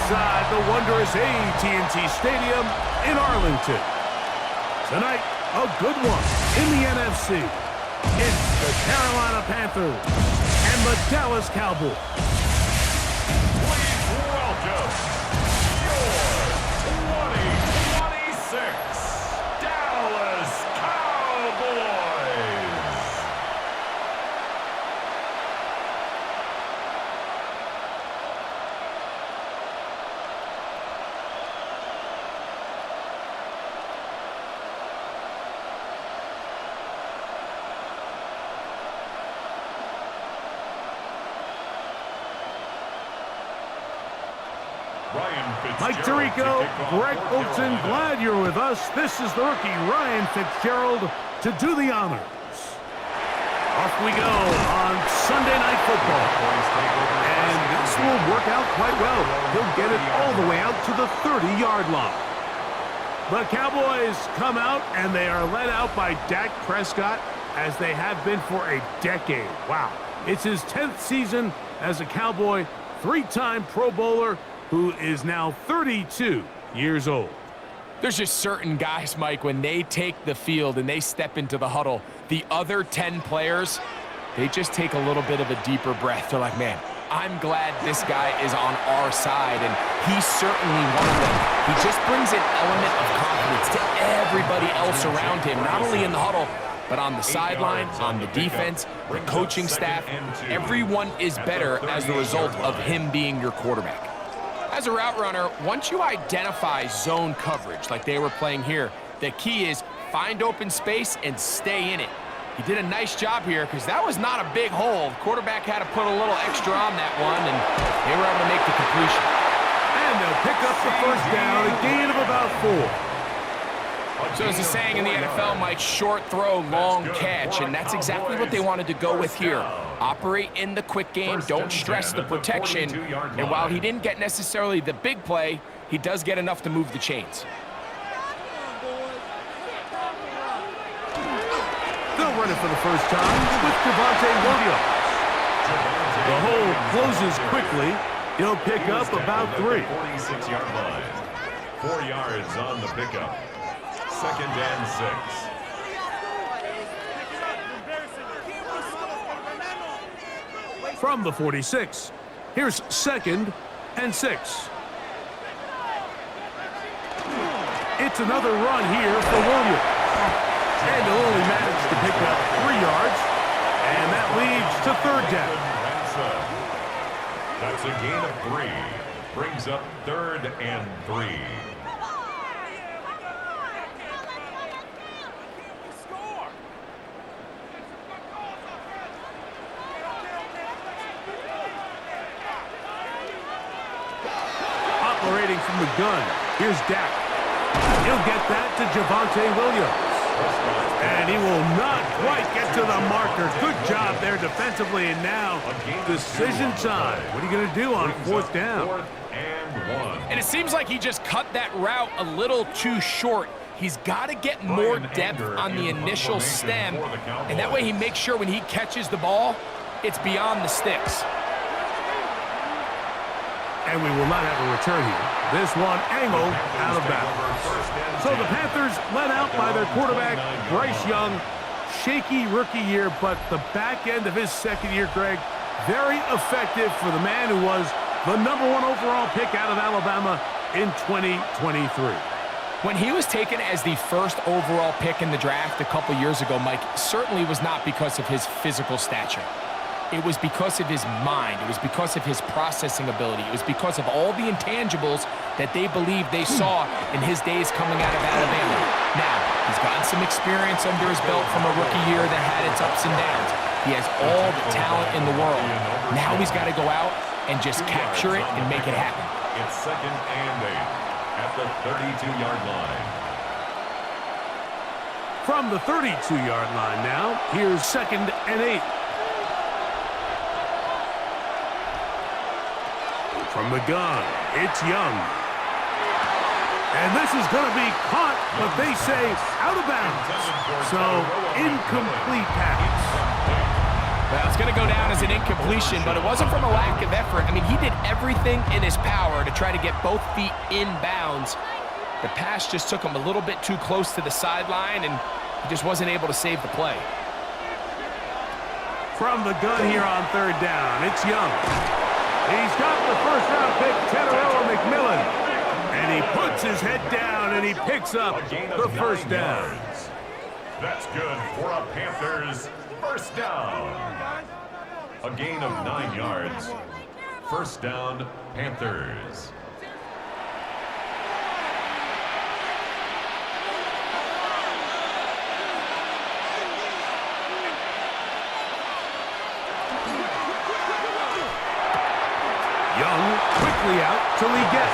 inside the wondrous AT&T Stadium in Arlington. Tonight, a good one in the NFC. It's the Carolina Panthers and the Dallas Cowboys. Please welcome your 2026 Dallas Cowboys. Mike Tirico, Greg Olson, glad you're with us. This is the rookie Ryan Fitzgerald to do the honors. Off we go on Sunday Night Football. And this will work out quite well. He'll get it all the way out to the 30-yard line. The Cowboys come out, and they are led out by Dak Prescott, as they have been for a decade. Wow. It's his 10th season as a Cowboy, three-time Pro Bowler, who is now 32 years old. There's just certain guys, Mike, when they take the field and they step into the huddle, the other 10 players, they just take a little bit of a deeper breath. They're like, man, I'm glad this guy is on our side, and he's certainly one of them. He just brings an element of confidence to everybody else around him, not only in the huddle, but on the sideline, on the defense, the coaching staff. Everyone is better as the result of him being your quarterback. As a route runner, once you identify zone coverage like they were playing here, the key is find open space and stay in it. He did a nice job here because that was not a big hole. The quarterback had to put a little extra on that one, and they were able to make the completion. And they'll pick up the first down, a gain of about 4. So as the saying in the NFL, Mike, short throw, long catch, and that's exactly what they wanted to go with here. Operate in the quick game, don't stress the protection, and while he didn't get necessarily the big play, he does get enough to move the chains. They'll run it for the first time with Javonte Williams. The hole closes quickly. He'll pick up about 3. 46-yard line. 4 yards on the pickup. 2nd and 6. From the 46, here's 2nd and 6. It's another run here for Williams. And he'll only manage to pick up 3 yards, and that leads to 3rd down. That's a gain of 3. Brings up 3rd and 3. Operating from the gun, here's Dak. He'll get that to Javonte Williams. And he will not quite get to the marker. Good job there defensively, and now decision time. What are you going to do on 4th down? 4th and 1. And it seems like he just cut that route a little too short. He's got to get more depth on the initial stem, and that way he makes sure when he catches the ball, it's beyond the sticks. And we will not have a return here. This one angled out of bounds. So the Panthers led out by their quarterback, Bryce Young. Shaky rookie year, but the back end of his 2nd year, Greg, very effective for the man who was the #1 overall pick out of Alabama in 2023. When he was taken as the 1st overall pick in the draft a couple years ago, Mike, certainly was not because of his physical stature. It was because of his mind. It was because of his processing ability. It was because of all the intangibles that they believed they saw in his days coming out of Alabama. Now, he's gotten some experience under his belt from a rookie year that had its ups and downs. He has all the talent in the world. Now he's got to go out and just capture it and make it happen. It's 2nd and 8 at the 32-yard line. From the 32-yard line now, here's 2nd and 8. From the gun, it's Young. And this is going to be caught, but they say out of bounds. So, incomplete pass. Well, it's going to go down as an incompletion, but it wasn't from a lack of effort. I mean, he did everything in his power to try to get both feet in bounds. The pass just took him a little bit too close to the sideline, and he just wasn't able to save the play. From the gun here on third down, it's Young. He's got the first-round pick, Teteroa McMillan. And he puts his head down, and he picks up the first down. That's good for a Panthers first down. A gain of 9 yards. First down, Panthers. Young quickly out to Leggett.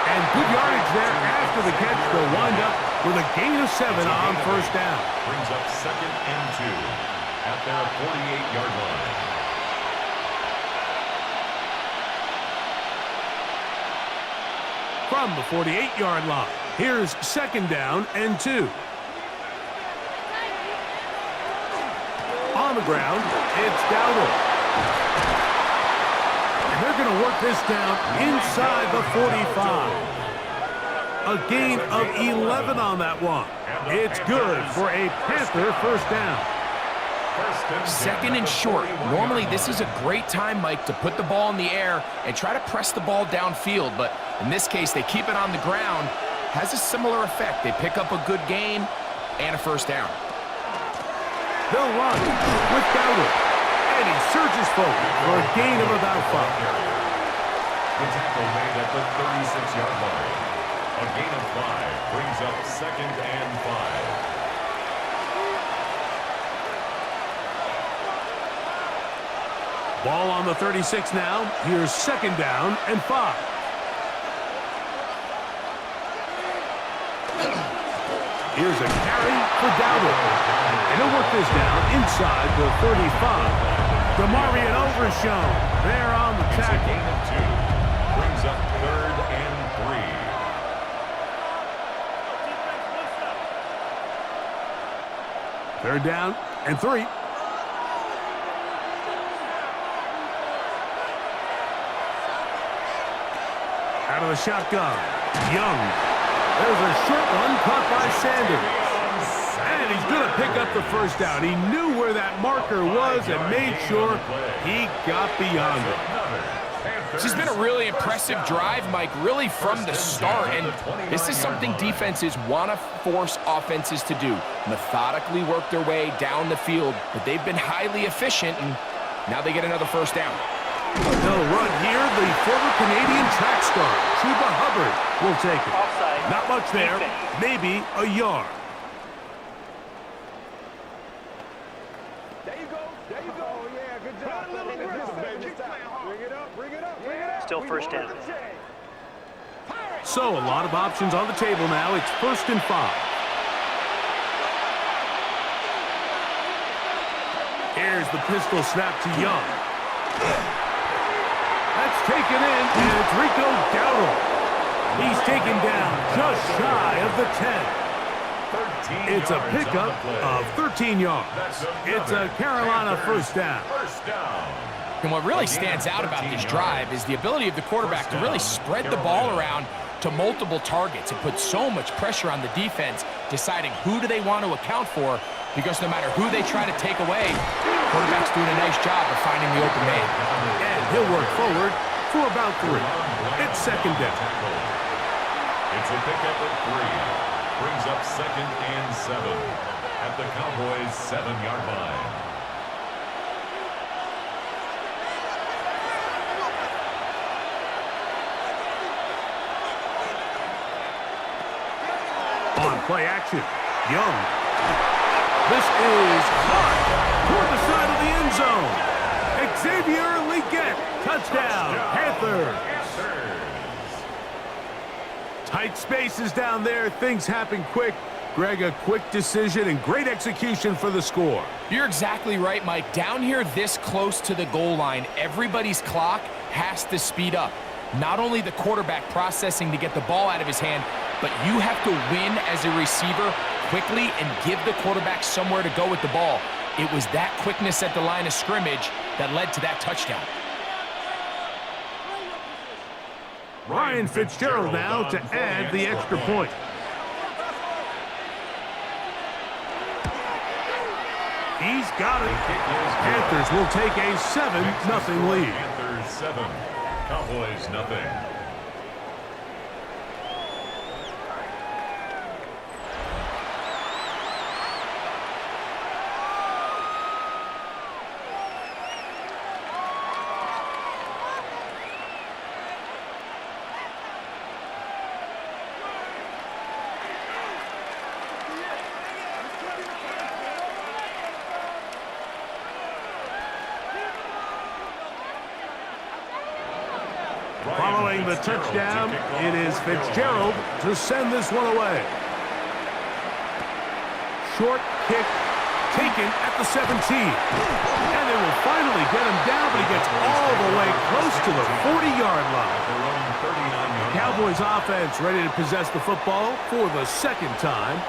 And good yardage there after the catch. They'll wind up with a gain of 7 on first down. Brings up 2nd and 2 at their 48-yard line. From the 48-yard line, here's 2nd down and 2. On the ground, it's Dowdle. And they're going to work this down inside the 45. A gain of 11 on that one. It's good for a Panther first down. 2nd and short. Normally, this is a great time, Mike, to put the ball in the air and try to press the ball downfield. But in this case, they keep it on the ground. Has a similar effect. They pick up a good gain and a first down. They'll run with Dowdle. And he surges forward for a gain of about 5. The tackle made at the 36-yard line. A gain of 5 brings up 2nd and 5. Ball on the 36 now. Here's 2nd down and 5. Here's a carry for Dowdle. And he'll work this down inside the 35. DeMarvion Overshown there on the tackle. It's a gain of 2. Brings up 3rd and 3. 3rd down and 3. Out of the shotgun, Young. There's a short one caught by Sanders. And he's going to pick up the first down. He knew where that marker was and made sure he got beyond it. This has been a really impressive drive, Mike, really from the start. And this is something defenses want to force offenses to do. Methodically work their way down the field. But they've been highly efficient, and now they get another first down. They'll run here. The former Canadian track star, Chuba Hubbard, will take it. Offside. Not much there. Maybe a yard. There you go. There you go. Oh, yeah, good job. Bring it up, bring it up, bring it up. Still first down. So a lot of options on the table now. It's 1st and 5. Here's the pistol snap to Young. That's taken in, and it's Rico Dowdle. He's taken down just shy of the 10. It's a pickup of 13 yards. It's a Carolina first down. And what really stands out about this drive is the ability of the quarterback to really spread the ball around to multiple targets and put so much pressure on the defense, deciding who do they want to account for, because no matter who they try to take away, the quarterback's doing a nice job of finding the open man. And he'll work forward for about 3. It's 2nd down. It's a pickup of 3. Brings up 2nd and 7 at the Cowboys' 7-yard line. On play action, Young. This is caught toward the side of the end zone. Xavier Leggett, touchdown, Panthers. Tight spaces down there. Things happen quick. Greg, a quick decision and great execution for the score. You're exactly right, Mike. Down here this close to the goal line, everybody's clock has to speed up. Not only the quarterback processing to get the ball out of his hand, but you have to win as a receiver quickly and give the quarterback somewhere to go with the ball. It was that quickness at the line of scrimmage that led to that touchdown. Ryan Fitzgerald now to add the extra point. He's got it. Panthers will take a 7-0 lead. Panthers 7, Cowboys nothing. Following the touchdown, it is Fitzgerald to send this one away. Short kick taken at the 17. And they will finally get him down, but he gets all the way close to the 40-yard line. Cowboys offense ready to possess the football for the second time.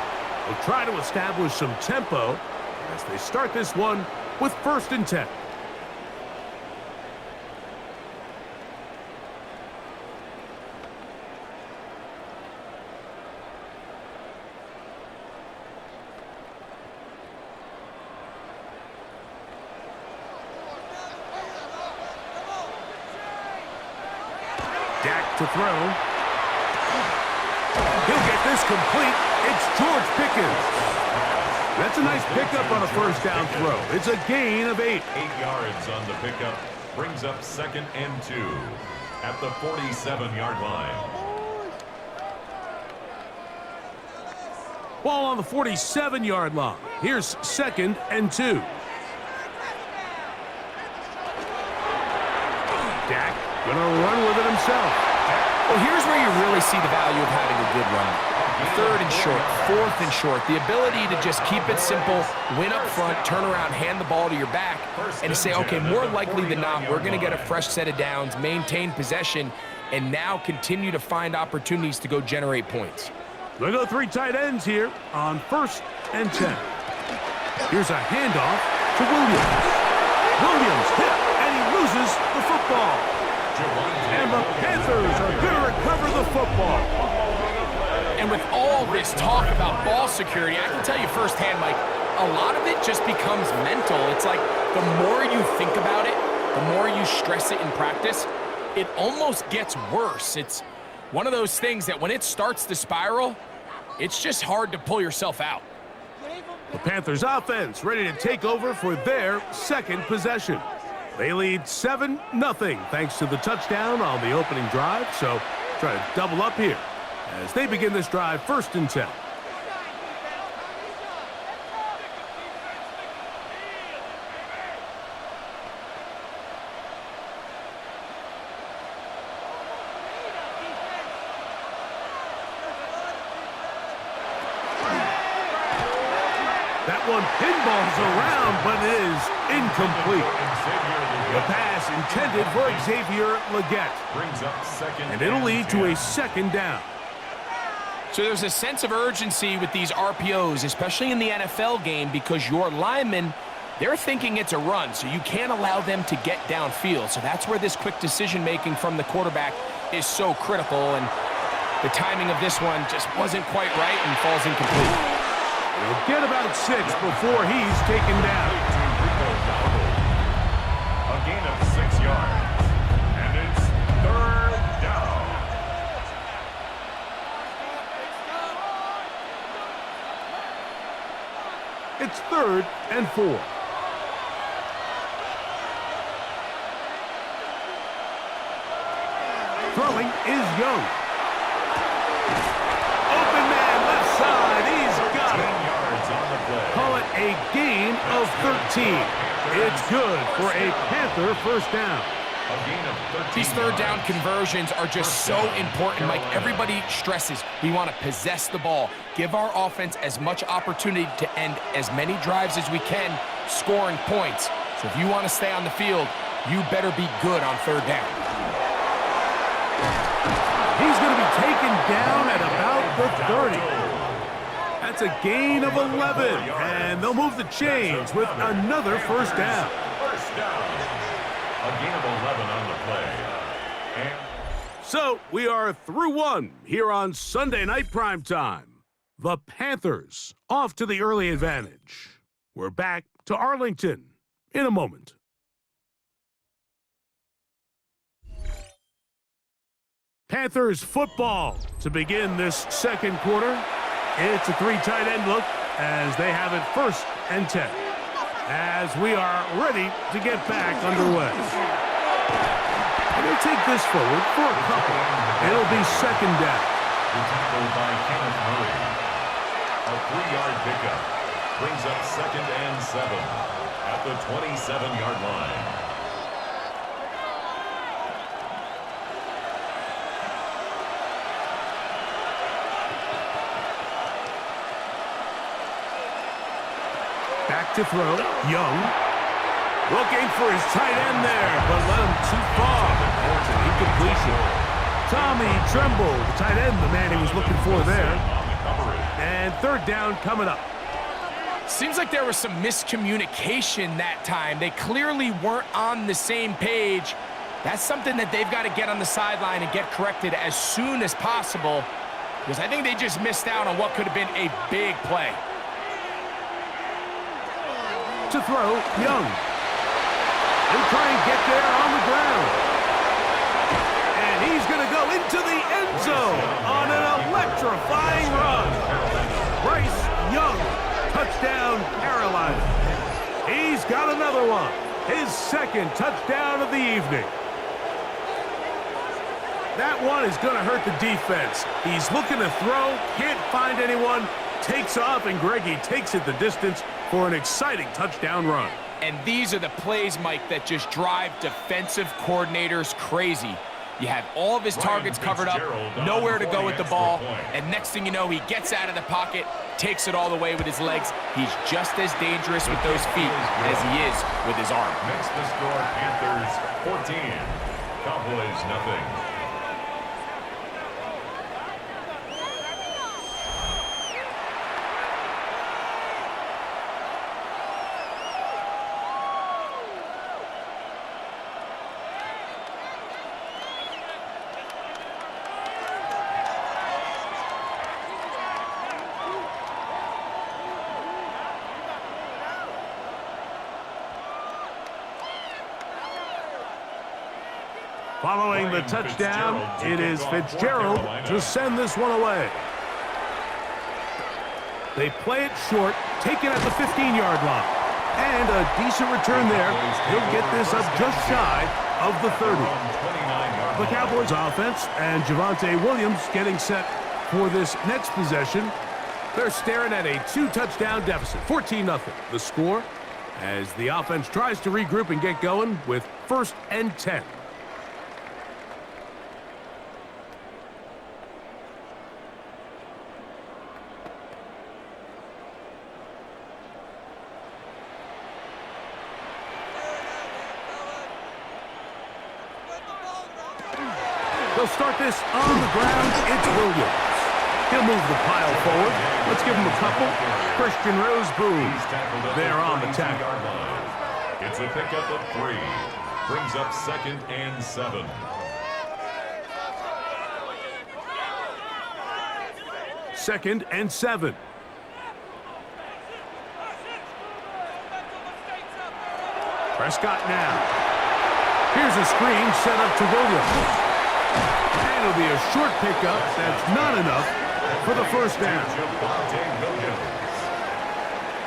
They'll try to establish some tempo as they start this one with 1st and 10. Dak to throw. He'll get this complete. It's George Pickens. That's a nice pickup on a 1st down throw. It's a gain of 8. 8 yards on the pickup. Brings up 2nd and 2 at the 47-yard line. Ball on the 47-yard line. Here's 2nd and 2. Dak gonna run with it himself. Well, here's where you really see the value of having a good run. 3rd and short, 4th and short. The ability to just keep it simple, win up front, turn around, hand the ball to your back, and to say, okay, more likely than not, we're going to get a fresh set of downs, maintain possession, and now continue to find opportunities to go generate points. They go 3 tight ends here on 1st and 10. Here's a handoff to Williams. Williams hit, and he loses the football. And the Panthers are going to recover the football. And with all this talk about ball security, I can tell you firsthand, Mike, a lot of it just becomes mental. It's like the more you think about it, the more you stress it in practice, it almost gets worse. It's one of those things that when it starts to spiral, it's just hard to pull yourself out. The Panthers offense ready to take over for their 2nd possession. They lead 7-0 thanks to the touchdown on the opening drive. So try to double up here as they begin this drive 1st and 10. That one pinballs around, but it is incomplete. The pass intended for Xavier Legette. Brings up 2nd And it'll lead to a 2nd down. So there's a sense of urgency with these RPOs, especially in the NFL game, because your linemen, they're thinking it's a run, so you can't allow them to get downfield. So that's where this quick decision-making from the quarterback is so critical, and the timing of this one just wasn't quite right and falls incomplete. He'll get about 6 before he's taken down. A gain of 6 yards. And it's 3rd down. It's 3rd and 4. Throwing is Young. Open man left side. He's got it. Call it a gain of 13. It's good for a Panther 1st down. These 3rd down conversions are just so important, Mike. Everybody stresses we want to possess the ball, give our offense as much opportunity to end as many drives as we can, scoring points. So if you want to stay on the field, you better be good on 3rd down. He's going to be taken down at about the 30. That's a gain of 11, and they'll move the chains with another first down. First down. A gain of 11 on the play. And So we are through one here on Sunday Night Primetime. The Panthers off to the early advantage. We're back to Arlington in a moment. Panthers football to begin this second quarter. It's a three tight end look as they have it 1st and 10. As we are ready to get back underway. And they'll take this forward for a couple. It'll be 2nd down. the tackle by Kenneth Murray. A 3-yard pickup brings up 2nd and 7 at the 27-yard line. Back to throw. Young. Looking for his tight end there, but let him too far. It's an incompletion. Tommy Tremble, the tight end, the man he was looking for there. And 3rd down coming up. Seems like there was some miscommunication that time. They clearly weren't on the same page. That's something that they've got to get on the sideline and get corrected as soon as possible, because I think they just missed out on what could have been a big play. To throw, Young. He'll try and get there on the ground. And he's going to go into the end zone on an electrifying run. Bryce Young, touchdown Carolina. He's got another one. His 2nd touchdown of the evening. That one is going to hurt the defense. He's looking to throw, can't find anyone, takes off, and Greggy takes it the distance for an exciting touchdown run. And these are the plays, Mike, that just drive defensive coordinators crazy. You have all of his targets covered up, nowhere to go with the ball, and next thing you know, he gets out of the pocket, takes it all the way with his legs. He's just as dangerous with those feet as he is with his arm. Makes the score Panthers 14, Cowboys nothing. Following the touchdown, it is Fitzgerald to send this one away. They play it short, take it at the 15-yard line. And a decent return there. He'll get this up just shy of the 30. The Cowboys offense and Javonte Williams getting set for this next possession. They're staring at a 2-touchdown deficit, 14-0. The score as the offense tries to regroup and get going with 1st and 10. They'll start this on the ground. It's Williams. He'll move the pile forward. Let's give him a couple. Christian Roseboom there on the tackle. It's a pickup of 3. Brings up 2nd and 7. Second and 7. Prescott now. Here's a screen set up to Williams. And it'll be a short pickup. That's not enough for the 1st down.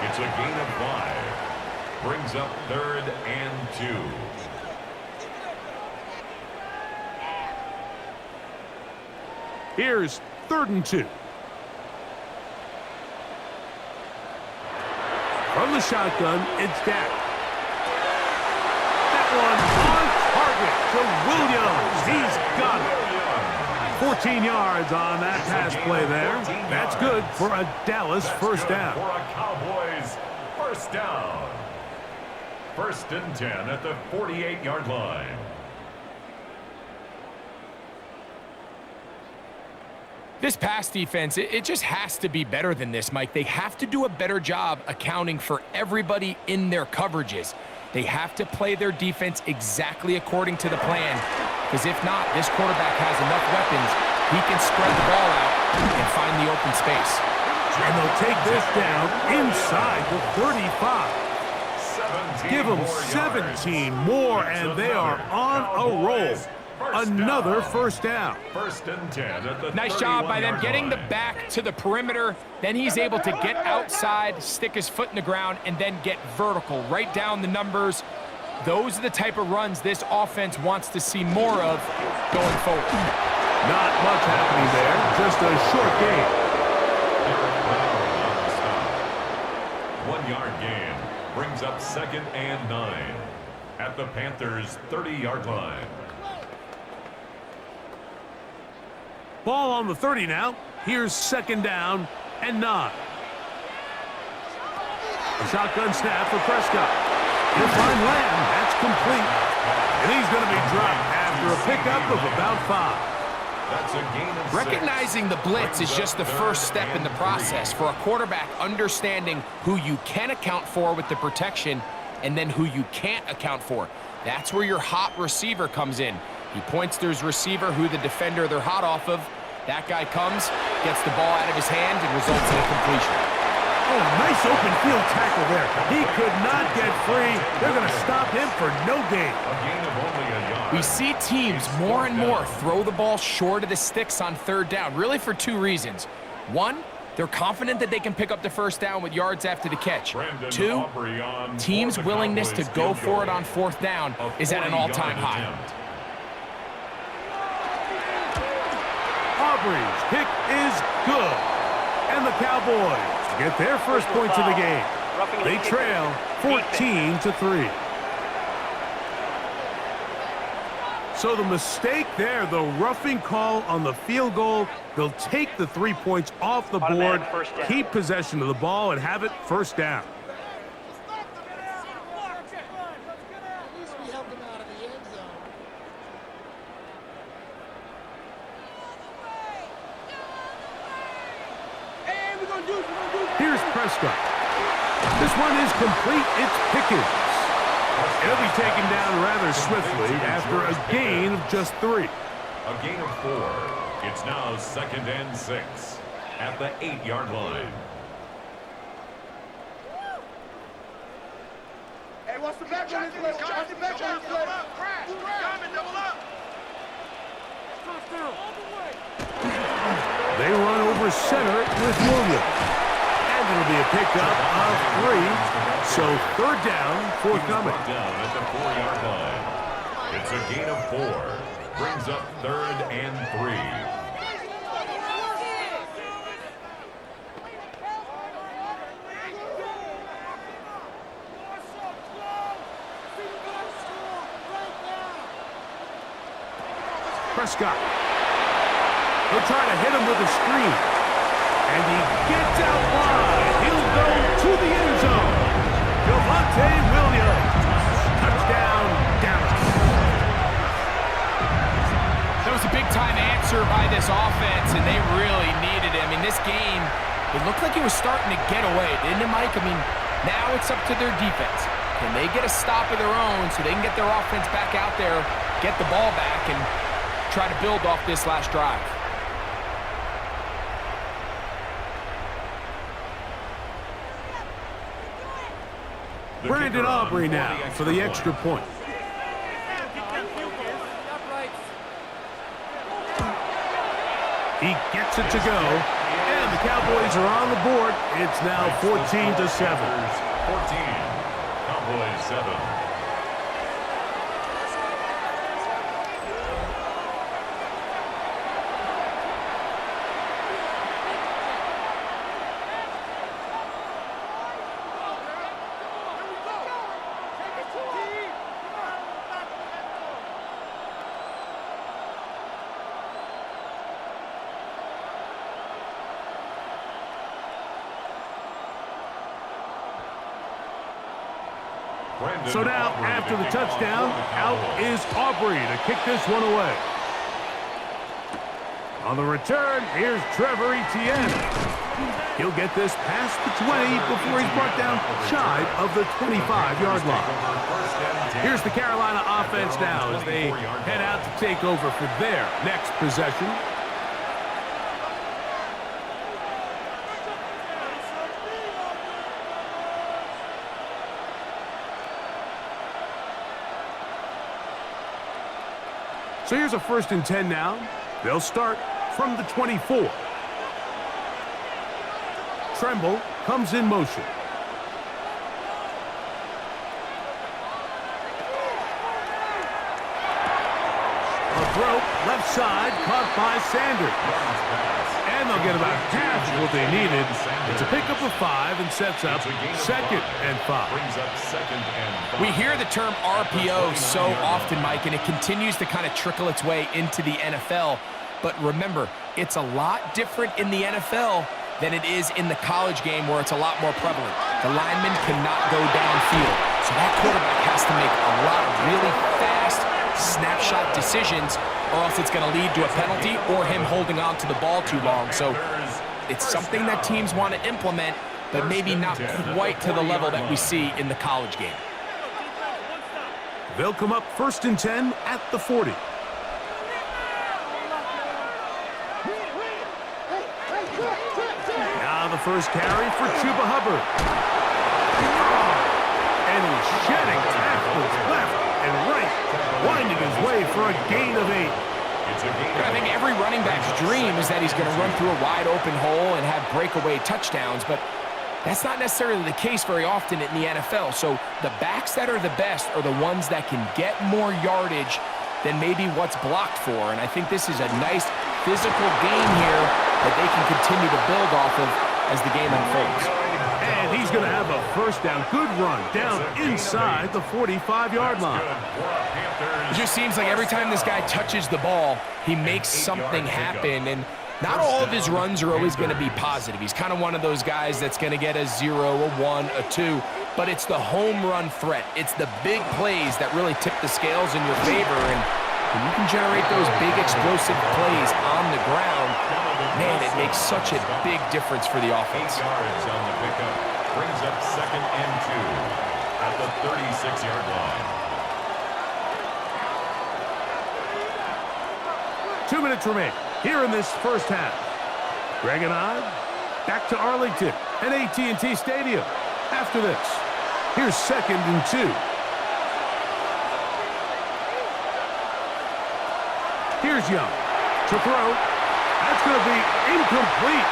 It's a gain of 5. Brings up 3rd and 2. Here's 3rd and 2. From the shotgun, it's Dak. That one on target to Williams. He's got it. 14 yards on that pass play there. That's good for a Dallas 1st down. For a Cowboys 1st down. 1st and 10 at the 48-yard line. This pass defense, it just has to be better than this, Mike. They have to do a better job accounting for everybody in their coverages. They have to play their defense exactly according to the plan, because if not, this quarterback has enough weapons. He can spread the ball out and find the open space. And they'll take this down inside the 35. Give them 17 more, and they are on a roll. Another first down. First and 10 at the Nice job by them getting the back to the perimeter. Then he's able to get outside, stick his foot in the ground, and then get vertical. Right down the numbers. Those are the type of runs this offense wants to see more of going forward. Not much happening there. Just a short game. 1 yard gain brings up 2nd and 9 at the Panthers' 30-yard line. Ball on the 30 now. Here's 2nd down and 9. A shotgun snap for Prescott. He'll find Lamb. That's complete. And he's going to be dropped after a pickup of about 5. That's a gain of 6. Recognizing the blitz is just the first step in the process for a quarterback, understanding who you can account for with the protection and then who you can't account for. That's where your hot receiver comes in. He points to his receiver, who the defender they're hot off of. That guy comes, gets the ball out of his hand, and results in a completion. Oh, nice open field tackle there. He could not get free. They're going to stop him for no gain. A gain of only a yard. We see teams more and more throw the ball short of the sticks on 3rd down, really for 2 reasons. 1, they're confident that they can pick up the first down with yards after the catch. 2, teams' willingness to go for it on 4th down is at an all-time high. Aubrey's kick is good. And the Cowboys get their first points of the game. They trail 14-3. So the mistake there, the roughing call on the field goal, they'll take the 3 points off the board, keep possession of the ball, and have it first down. Here's Prescott. This one is complete. It's Pickens. He'll be taken down rather swiftly after a gain of just 3. A gain of 4. It's now 2nd and 6 at the 8-yard line. Hey, what's the back on this list? What's the back on this list? Crash! Double up! They run over center with Williams. And it'll be a pickup of 3. So 3rd down, forthcoming. Down at the 4-yard line. It's a gain of 4. Brings up 3rd and 3. Prescott. He'll try to hit him with a screen. And he gets out wide. He'll go to the end zone. Javonte Williams. Touchdown, Dallas. That was a big-time answer by this offense, and they really needed it. I mean, this game, it looked like it was starting to get away, didn't it, Mike? I mean, now it's up to their defense. Can they get a stop of their own so they can get their offense back out there, get the ball back, and try to build off this last drive? Brandon Aubrey now for the extra point. He gets it to go, and the Cowboys are on the board. It's now 14-7. 14. Cowboys 7. So now, after the touchdown, out is Aubrey to kick this one away. On the return, here's Trevor Etienne. He'll get this past the 20 before he's brought down shy of the 25-yard line. Here's the Carolina offense now as they head out to take over for their next possession. So here's a 1st and 10 now. They'll start from the 24. Tremble comes in motion. A throw, left side, caught by Sanders. And they'll get about half of what they needed. It's a pickup of 5 and sets up 2nd and 5. We hear the term RPO so often, Mike, and it continues to kind of trickle its way into the NFL. But remember, it's a lot different in the NFL than it is in the college game where it's a lot more prevalent. The lineman cannot go downfield. So that quarterback has to make a lot of really fast snapshot decisions or else it's going to lead to a penalty or him holding on to the ball too long. So it's something that teams want to implement, but maybe not quite to the level that we see in the college game. They'll come up 1st and 10 at the 40. Now the first carry for Chuba Hubbard. And he's shedding tackles left and right, winding his way for a gain of 8. I think every running back's dream is that he's going to run through a wide open hole and have breakaway touchdowns, but that's not necessarily the case very often in the NFL. So the backs that are the best are the ones that can get more yardage than maybe what's blocked for. And I think this is a nice physical game here that they can continue to build off of as the game unfolds. And he's going to have a 1st down. Good run down inside the 45-yard line. It just seems like every time this guy touches the ball, he makes something happen. And not all of his runs are always going to be positive. He's kind of one of those guys that's going to get a 0, a 1, a 2. But it's the home run threat. It's the big plays that really tip the scales in your favor. And when you can generate those big explosive plays on the ground, man, it makes such a big difference for the offense. 8 yards on the pickup brings up 2nd and 2 at the 36-yard line. 2 minutes remain here in this 1st half. Greg and I back to Arlington at AT&T Stadium. After this, here's 2nd and 2. Here's Young to throw. That's going to be incomplete.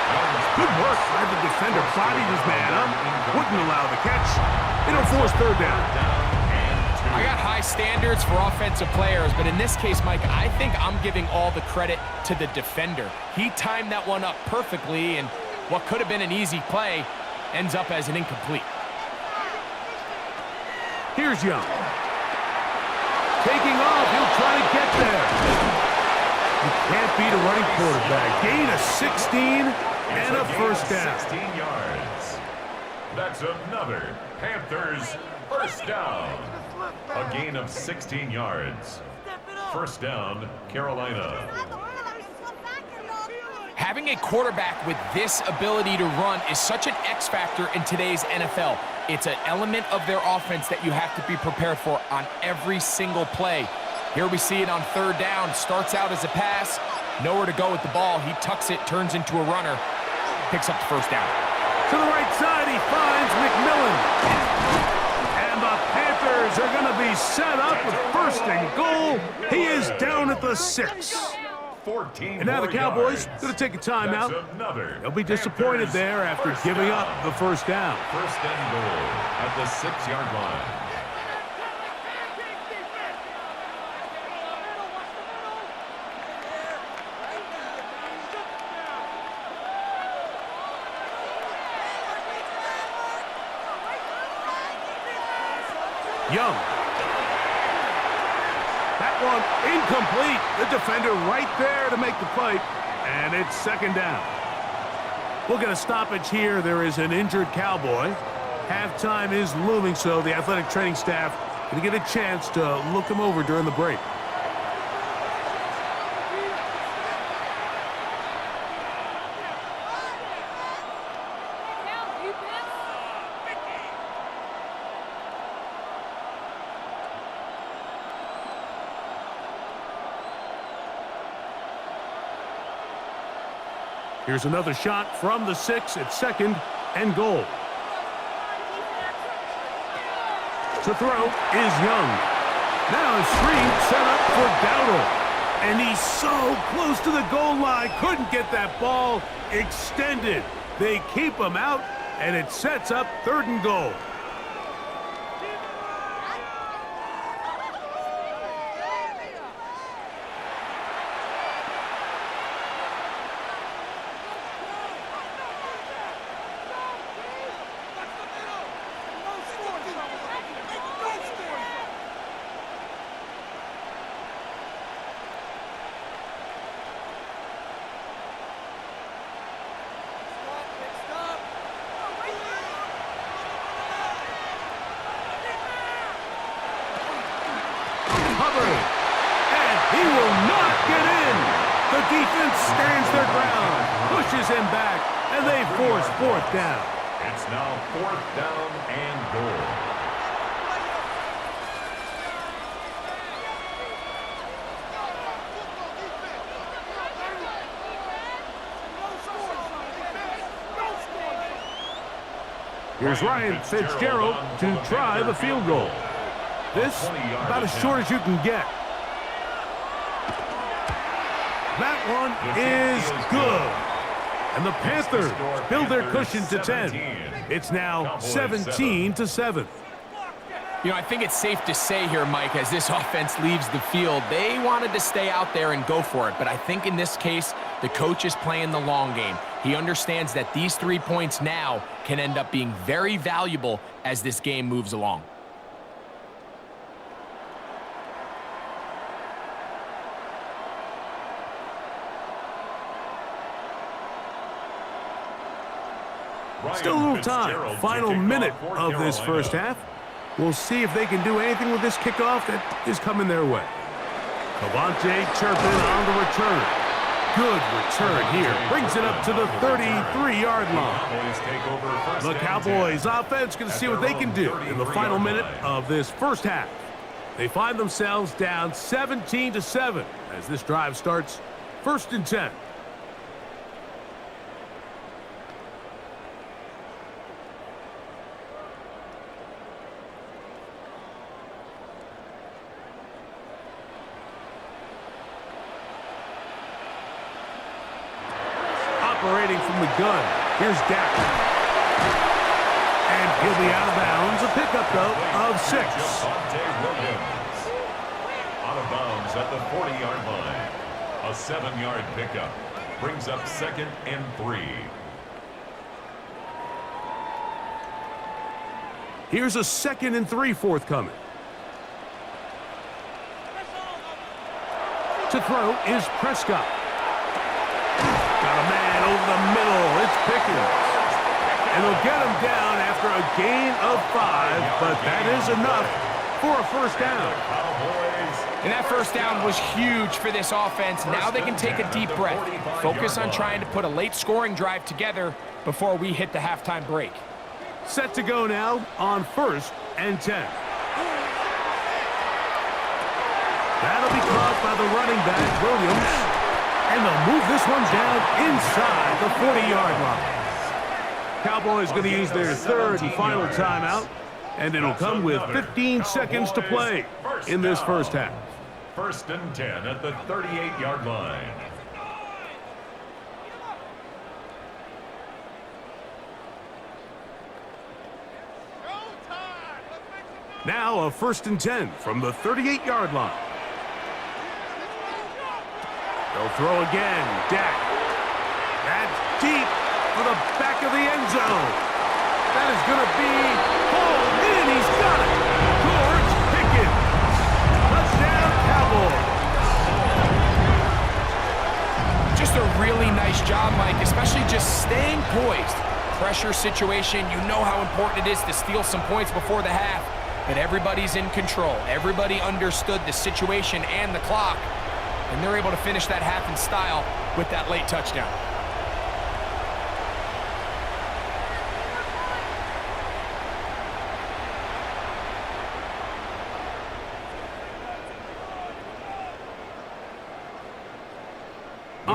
Good work by the defender. Bodied his man up. Wouldn't allow the catch. It'll force 3rd down. I got high standards for offensive players, but in this case, Mike, I think I'm giving all the credit to the defender. He timed that one up perfectly, and what could have been an easy play ends up as an incomplete. Here's Young. Taking off. He'll try to get there. You can't beat a running quarterback. Gain of 16 and a 1st down. 16 yards. That's another Panthers 1st down. A gain of 16 yards. 1st down, Carolina. Having a quarterback with this ability to run is such an X factor in today's NFL. It's an element of their offense that you have to be prepared for on every single play. Here we see it on 3rd down. Starts out as a pass. Nowhere to go with the ball. He tucks it, turns into a runner. Picks up the 1st down. To the right side, he finds McMillan. And the Panthers are going to be set up with 1st and goal. He is down at the 6. 14 and now the Cowboys going to take a timeout. They'll be disappointed there after giving up the 1st down. 1st and goal at the 6-yard line. Young. That one incomplete. The defender right there to make the play. And it's 2nd down. We'll get a stoppage here. There is an injured Cowboy. Halftime is looming, so the athletic training staff going to get a chance to look him over during the break. Here's another shot from the 6 at 2nd and goal. To throw is Young. Now a screen set up for Dowdle. And he's so close to the goal line. Couldn't get that ball extended. They keep him out, and it sets up 3rd and goal. He will not get in. The defense stands their ground, pushes him back, and they force 4th down. It's now 4th down and goal. Here's Ryan Fitzgerald to try the field goal. This about as short as you can get. That one is good. And the Panthers build their cushion to 10. It's now 17-7. You know, I think it's safe to say here, Mike, as this offense leaves the field, they wanted to stay out there and go for it. But I think in this case, the coach is playing the long game. He understands that these 3 points now can end up being very valuable as this game moves along. Still a little time. Final minute of this first half. We'll see if they can do anything with this kickoff that is coming their way. Cavante Turpin on the return. Good return here. Brings it up to the 33-yard line. The Cowboys offense going to see what they can do in the final minute of this first half. They find themselves down 17-7 as this drive starts 1st and 10. Operating from the gun. Here's Dak. And he'll be out of bounds. A pickup, though, of 6. Out of bounds at the 40-yard line. A 7-yard pickup. Brings up 2nd and 3. Here's a 2nd and 3 forthcoming. To throw is Prescott. Got a man over the middle. It's Pickens. And they'll get him down after a gain of 5, but that is enough for a first down. And that first down was huge for this offense. Now they can take a deep breath. Focus on trying to put a late scoring drive together before we hit the halftime break. Set to go now on 1st and 10. That'll be caught by the running back, Williams. And they'll move this one down inside the 40-yard line. Cowboys going to use their 3rd and final timeout, and it'll come with 15 seconds to play in this first half. 1st and 10 at the 38-yard line. Now a 1st and 10 from the 38-yard line. They'll throw again. Dak. That's deep for the back of the end zone. That is going to be pulled in. He's got it. George Pickens. Touchdown, Cowboys. Just a really nice job, Mike, especially just staying poised. Pressure situation, you know how important it is to steal some points before the half, but everybody's in control. Everybody understood the situation and the clock. And they're able to finish that half in style with that late touchdown.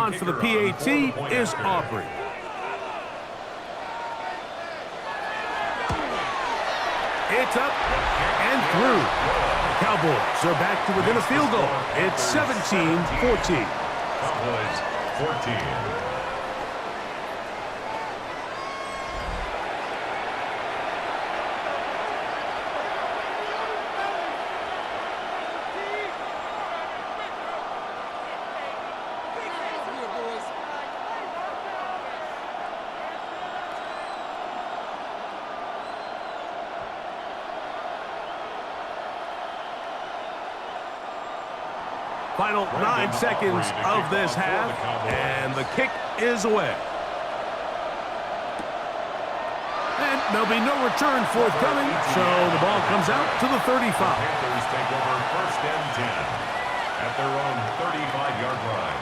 on for the PAT is Aubrey. It's up and through. The Cowboys are back to within a field goal. It's 17-14. Cowboys 14. Final 9 seconds of this half, and the kick is away. And there'll be no return forthcoming, so the ball comes out to the 35. Panthers take over 1st and 10 at their own 35-yard line.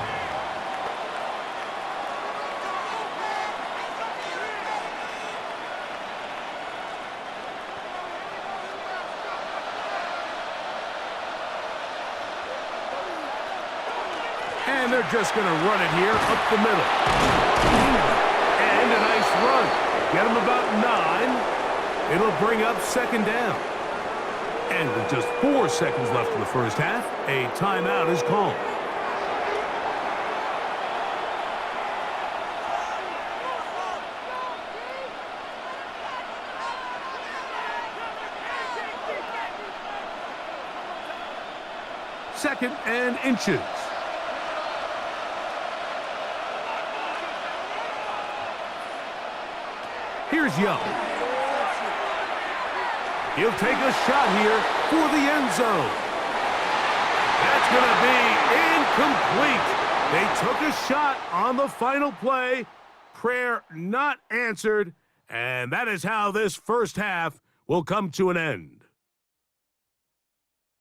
And they're just going to run it here up the middle. And a nice run. Get them about 9. It'll bring up 2nd down. And with just 4 seconds left in the first half, a timeout is called. Second and inches. Here's Young. He'll take a shot here for the end zone. That's going to be incomplete. They took a shot on the final play. Prayer not answered. And that is how this first half will come to an end.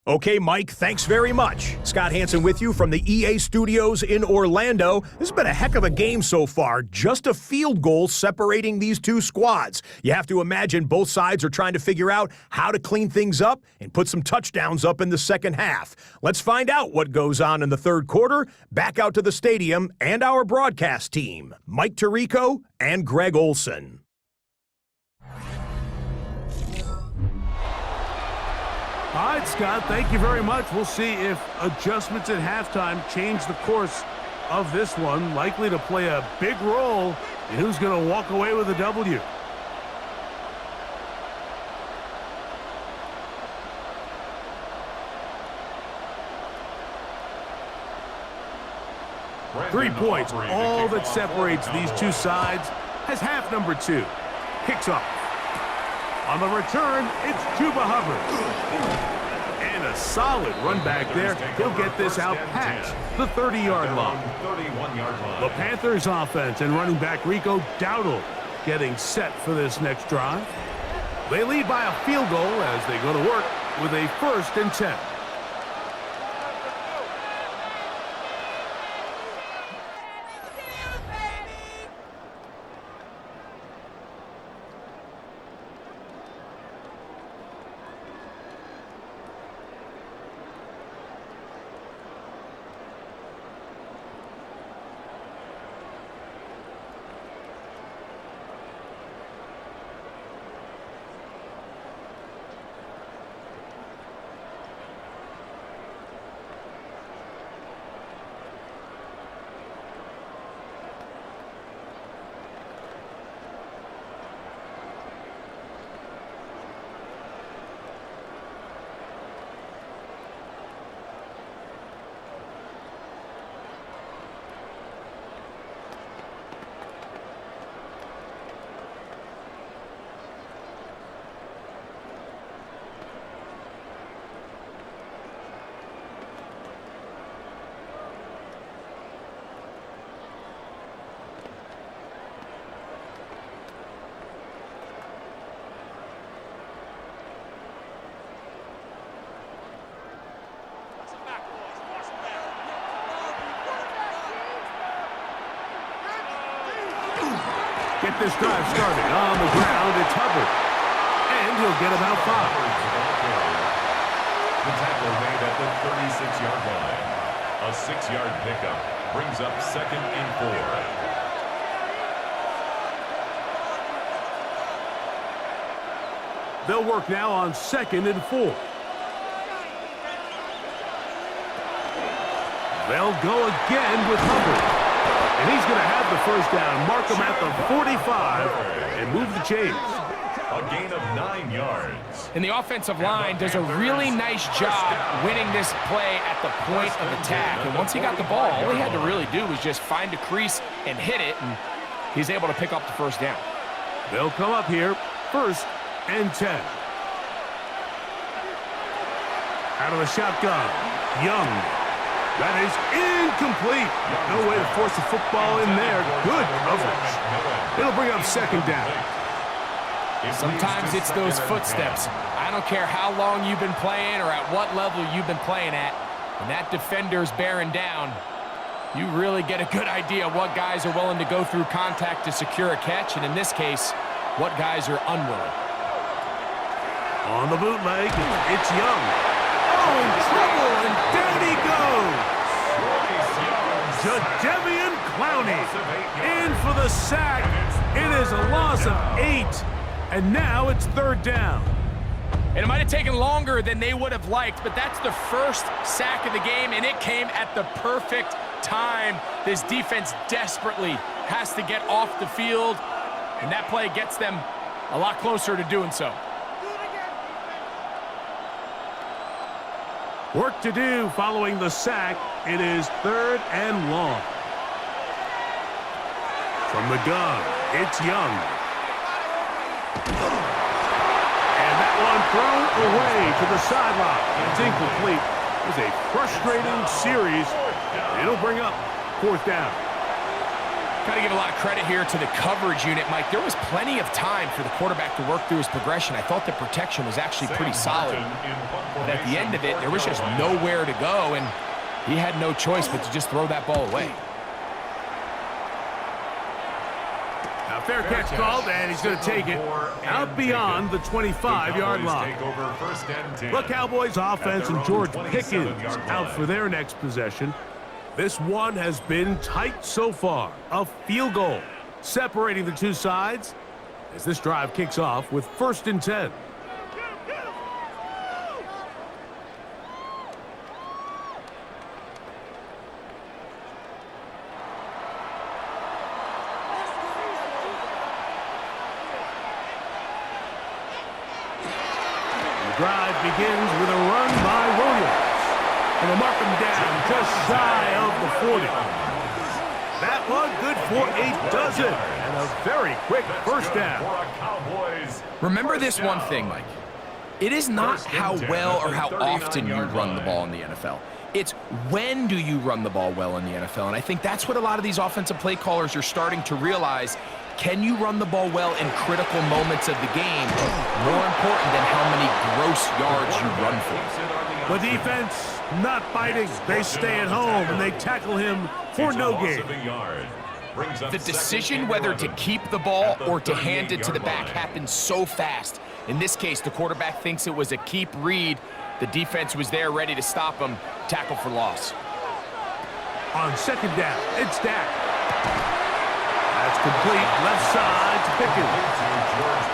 Okay, Mike, thanks very much. Scott Hansen with you from the EA Studios in Orlando. This has been a heck of a game so far. Just a field goal separating these two squads. You have to imagine both sides are trying to figure out how to clean things up and put some touchdowns up in the second half. Let's find out what goes on in the third quarter. Back out to the stadium and our broadcast team, Mike Tirico and Greg Olson. All right, Scott, thank you very much. We'll see if adjustments at halftime change the course of this one, likely to play a big role in who's going to walk away with a W. Three points, all that separates these two sides, has half number 2. Kicks off. On the return, it's Chuba Hubbard. And a solid run back there. He'll get this out past the 30-yard line. The Panthers offense and running back Rico Dowdle getting set for this next drive. They lead by a field goal as they go to work with a 1st and 10. Get this drive started on the ground. It's Hubbard. And he'll get about 5. The tackle made at the 36-yard line. A 6-yard pickup. Brings up 2nd and 4. They'll work now on 2nd and 4. They'll go again with Hubbard. And he's going to have the first down. Mark him at the 45 and move the chains. A gain of 9 yards. And the offensive line does a really nice job winning this play at the point of attack. And once he got the ball, all he had to really do was just find a crease and hit it, and he's able to pick up the first down. They'll come up here, 1st and 10. Out of the shotgun, Young. That is incomplete. No way to force the football in there. Good coverage. It'll bring up 2nd down. Sometimes it's those footsteps. I don't care how long you've been playing or at what level you've been playing at. When that defender's bearing down, you really get a good idea of what guys are willing to go through contact to secure a catch, and in this case, what guys are unwilling. On the bootleg, it's Young. Oh, in trouble, and down he goes. Jadeveon Clowney in for the sack. It is a loss of 8, and now it's 3rd down. And it might have taken longer than they would have liked, but that's the first sack of the game, and it came at the perfect time. This defense desperately has to get off the field, and that play gets them a lot closer to doing so. Work to do following the sack. It is 3rd and long. From the gun, it's Young. And that one thrown away to the sideline. It's incomplete. It was a frustrating series. It'll bring up 4th down. Got to give a lot of credit here to the coverage unit, Mike. There was plenty of time for the quarterback to work through his progression. I thought the protection was actually pretty solid. But at the end of it, there was just nowhere to go, and he had no choice but to just throw that ball away. Now, fair catch called, and he's going to take it out beyond the 25-yard line. The Cowboys offense and George Pickens out for their next possession. This one has been tight so far. A field goal separating the two sides as this drive kicks off with 1st and 10. The drive begins with a run by Williams. And they'll mark him down just shy of the 40. That one good for a dozen. And a very quick first down. Remember this one thing, Mike. It is not how well or how often you run the ball in the NFL. It's when do you run the ball well in the NFL. And I think that's what a lot of these offensive play callers are starting to realize. Can you run the ball well in critical moments of the game? More important than how many gross yards you run for. The defense not biting. They stay at home and they tackle him for no gain. The decision whether to keep the ball or to hand it to the back happens so fast. In this case, the quarterback thinks it was a keep read. The defense was there ready to stop him. Tackle for loss. On 2nd down, it's Dak. That's complete. Left side to Pickens.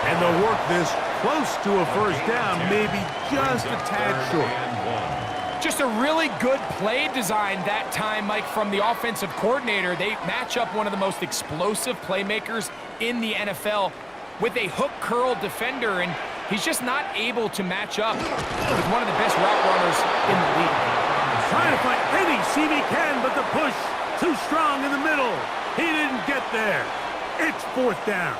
And they'll work this close to a first down, maybe just a tad short. Just a really good play design that time, Mike, from the offensive coordinator. They match up one of the most explosive playmakers in the NFL with a hook curl defender, and he's just not able to match up with one of the best route runners in the league. Trying to find any seam he can, but the push too strong in the middle. He didn't get there. It's 4th down.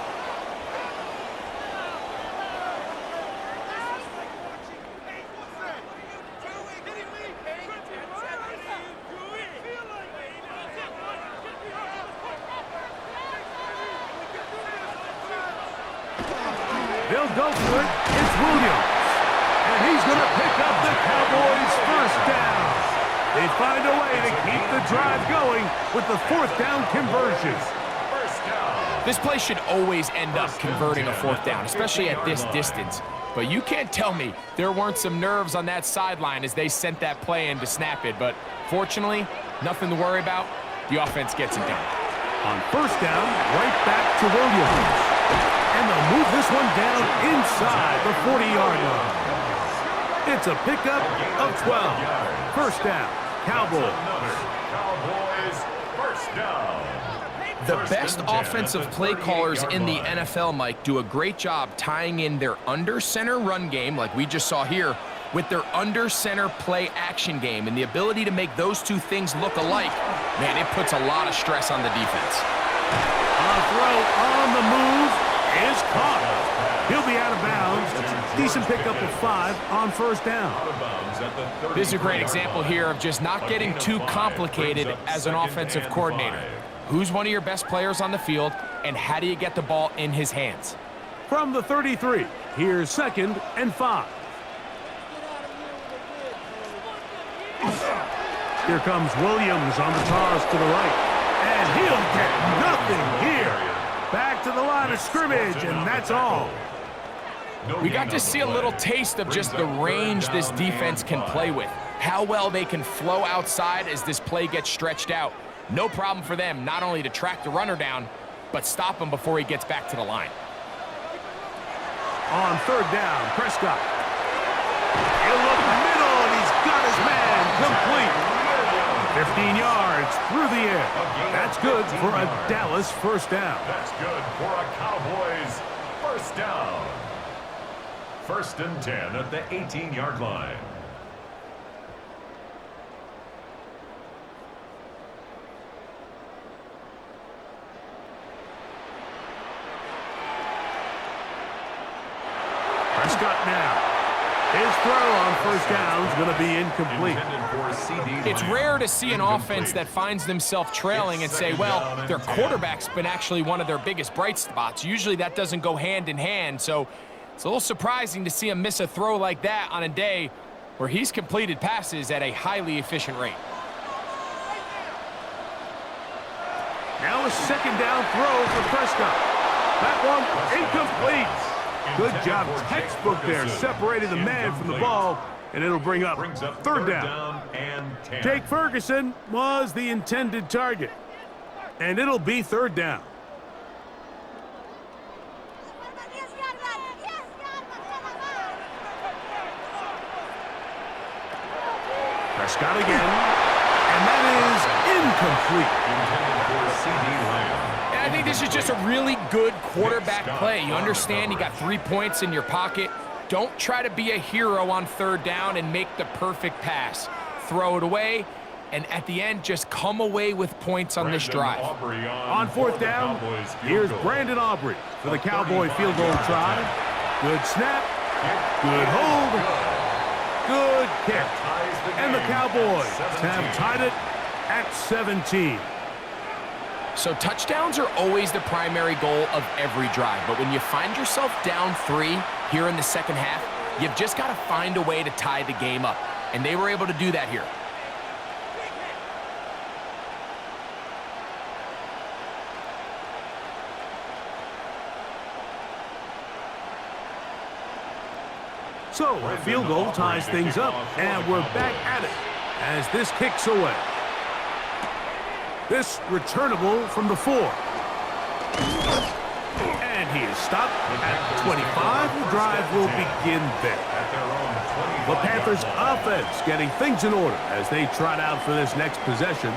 They'll go for it. It's Williams. And he's going to pick up the Cowboys' first down. They find a way to keep the drive going with the 4th down conversion. This play should always end up converting a 4th down, especially at this distance. But you can't tell me there weren't some nerves on that sideline as they sent that play in to snap it. But fortunately, nothing to worry about. the offense gets it done. On first down, right back to Williams. And they'll move this one down inside the 40-yard line. It's a pickup of 12. First down, Cowboys. Cowboys, first down. The best offensive play callers in the NFL, Mike, do a great job tying in their under-center run game, like we just saw here, with their under-center play action game. And the ability to make those two things look alike, man, it puts a lot of stress on the defense. A throw on the move is caught. He'll be out of bounds. Decent pickup of 5 on first down. This is a great example here of just not getting too complicated as an offensive coordinator. Who's one of your best players on the field, and how do you get the ball in his hands? From the 33, here's 2nd and 5. Here comes Williams on the toss to the right. And he'll get nothing here. Back to the line of scrimmage, and that's all. We got to see a little taste of just the range this defense can play with. How well they can flow outside as this play gets stretched out. No problem for them not only to track the runner down, but stop him before he gets back to the line. On third down, Prescott. He'll look middle, and he's got his man complete. 15 yards through the air. That's good for a Dallas first down. That's good for a Cowboys first down. 1st and 10 at the 18-yard line. Prescott now. His throw on first down is going to be incomplete. It's rare to see an offense that finds themselves trailing and say, well, their quarterback's been actually one of their biggest bright spots. Usually that doesn't go hand in hand, so it's a little surprising to see him miss a throw like that on a day where he's completed passes at a highly efficient rate. Now a 2nd down throw for Prescott. That one incomplete. Good job, textbook there, separating the man from the ball, and it'll bring up 3rd down. And 10. Jake Ferguson was the intended target, and it'll be 3rd down. Prescott again, and that is incomplete. I think this is just a really good quarterback play. You understand you got 3 points in your pocket. Don't try to be a hero on 3rd down and make the perfect pass. Throw it away, and at the end, just come away with points on this drive. On 4th down, here's Brandon Aubrey for the Cowboy field goal try. Good snap, good hold, good kick. And the Cowboys have tied it at 17. So touchdowns are always the primary goal of every drive, but when you find yourself down 3 here in the second half, you've just got to find a way to tie the game up, and they were able to do that here. So a field goal ties things up, and we're back at it as this kicks away. This returnable from the 4. And he is stopped at 25. The drive will begin there. The Panthers offense getting things in order as they trot out for this next possession.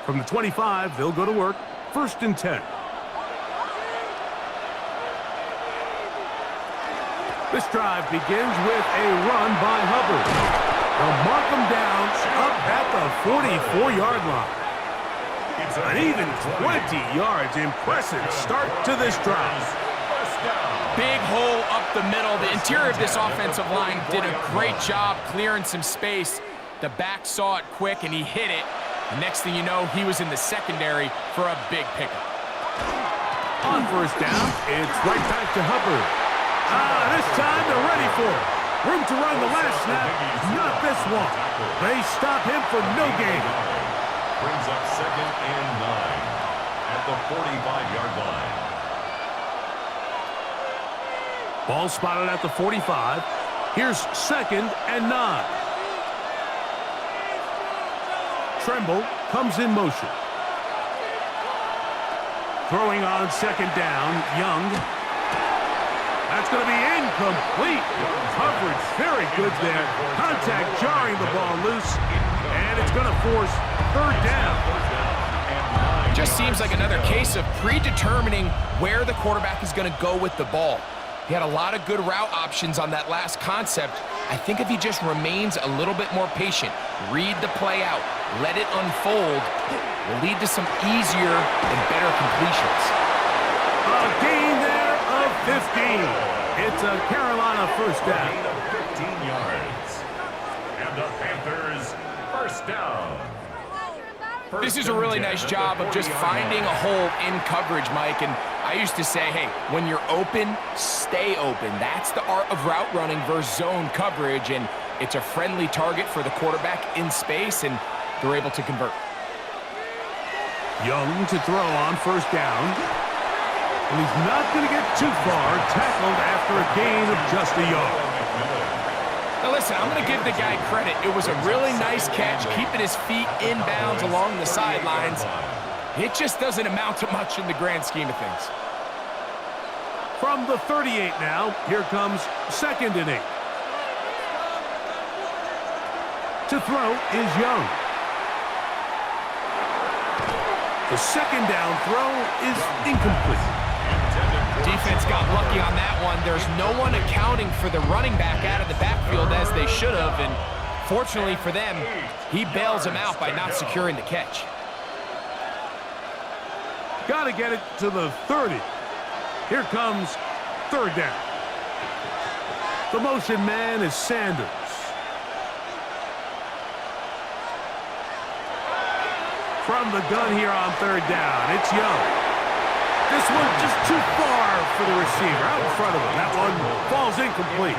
From the 25, they'll go to work. 1st and 10. This drive begins with a run by Hubbard. They'll mark him down up at the 44-yard line. An even 20 yards. Impressive start to this drive. Big hole up the middle. The interior of this offensive line did a great job clearing some space. The back saw it quick, and he hit it. The next thing you know, he was in the secondary for a big pickup. On 1st down, it's right back to Hubbard. This time they're ready for it. Room to run the last snap. Not this one. They stop him for no gain. Brings up 2nd and 9 at the 45-yard line. Ball spotted at the 45. Here's 2nd and 9. Tremble comes in motion. Throwing on 2nd down, Young. That's going to be incomplete. Coverage very good there. Contact jarring the ball loose, and it's going to force 3rd down. Just seems like another case of predetermining where the quarterback is going to go with the ball. He had a lot of good route options on that last concept. I think if he just remains a little bit more patient, read the play out, let it unfold, will lead to some easier and better completions. A gain there of 15. It's a Carolina first down. Gain of 15 yards. And the Panthers first down. This is a really nice job of just finding a hole in coverage, Mike. And I used to say, hey, when you're open, stay open. That's the art of route running versus zone coverage. And it's a friendly target for the quarterback in space, and they're able to convert. Young to throw on first down. And he's not going to get too far. Tackled after a gain of just a yard. Now listen, I'm going to give the guy credit. It was a really nice catch, keeping his feet inbounds along the sidelines. It just doesn't amount to much in the grand scheme of things. From the 38 now, here comes 2nd and 8. To throw is Young. The 2nd down throw is incomplete. Defense got lucky on that one. There's no one accounting for the running back out of the backfield as they should have, and fortunately for them, he bails him out by not securing the catch. Got to get it to the 30. Here comes 3rd down. The motion man is Sanders. From the gun here on 3rd down, it's Young. This one just too far for the receiver, out in front of him. That one falls incomplete.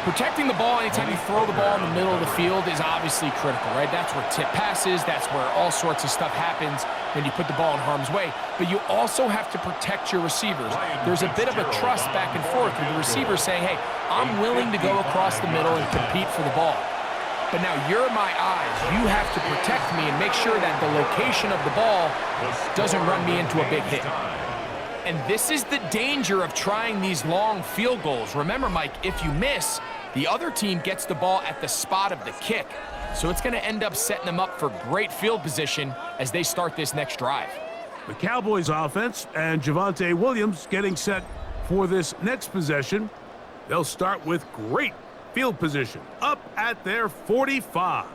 Protecting the ball anytime you throw the ball in the middle of the field is obviously critical, right? That's where tip passes, that's where all sorts of stuff happens when you put the ball in harm's way. But you also have to protect your receivers. There's a bit of a trust back and forth with the receiver saying, hey, I'm willing to go across the middle and compete for the ball. But now you're my eyes. You have to protect me and make sure that the location of the ball doesn't run me into a big hit. And this is the danger of trying these long field goals. Remember, Mike, if you miss, the other team gets the ball at the spot of the kick. So it's going to end up setting them up for great field position as they start this next drive. The Cowboys offense and Javonte Williams getting set for this next possession. They'll start with great field position up at their 45.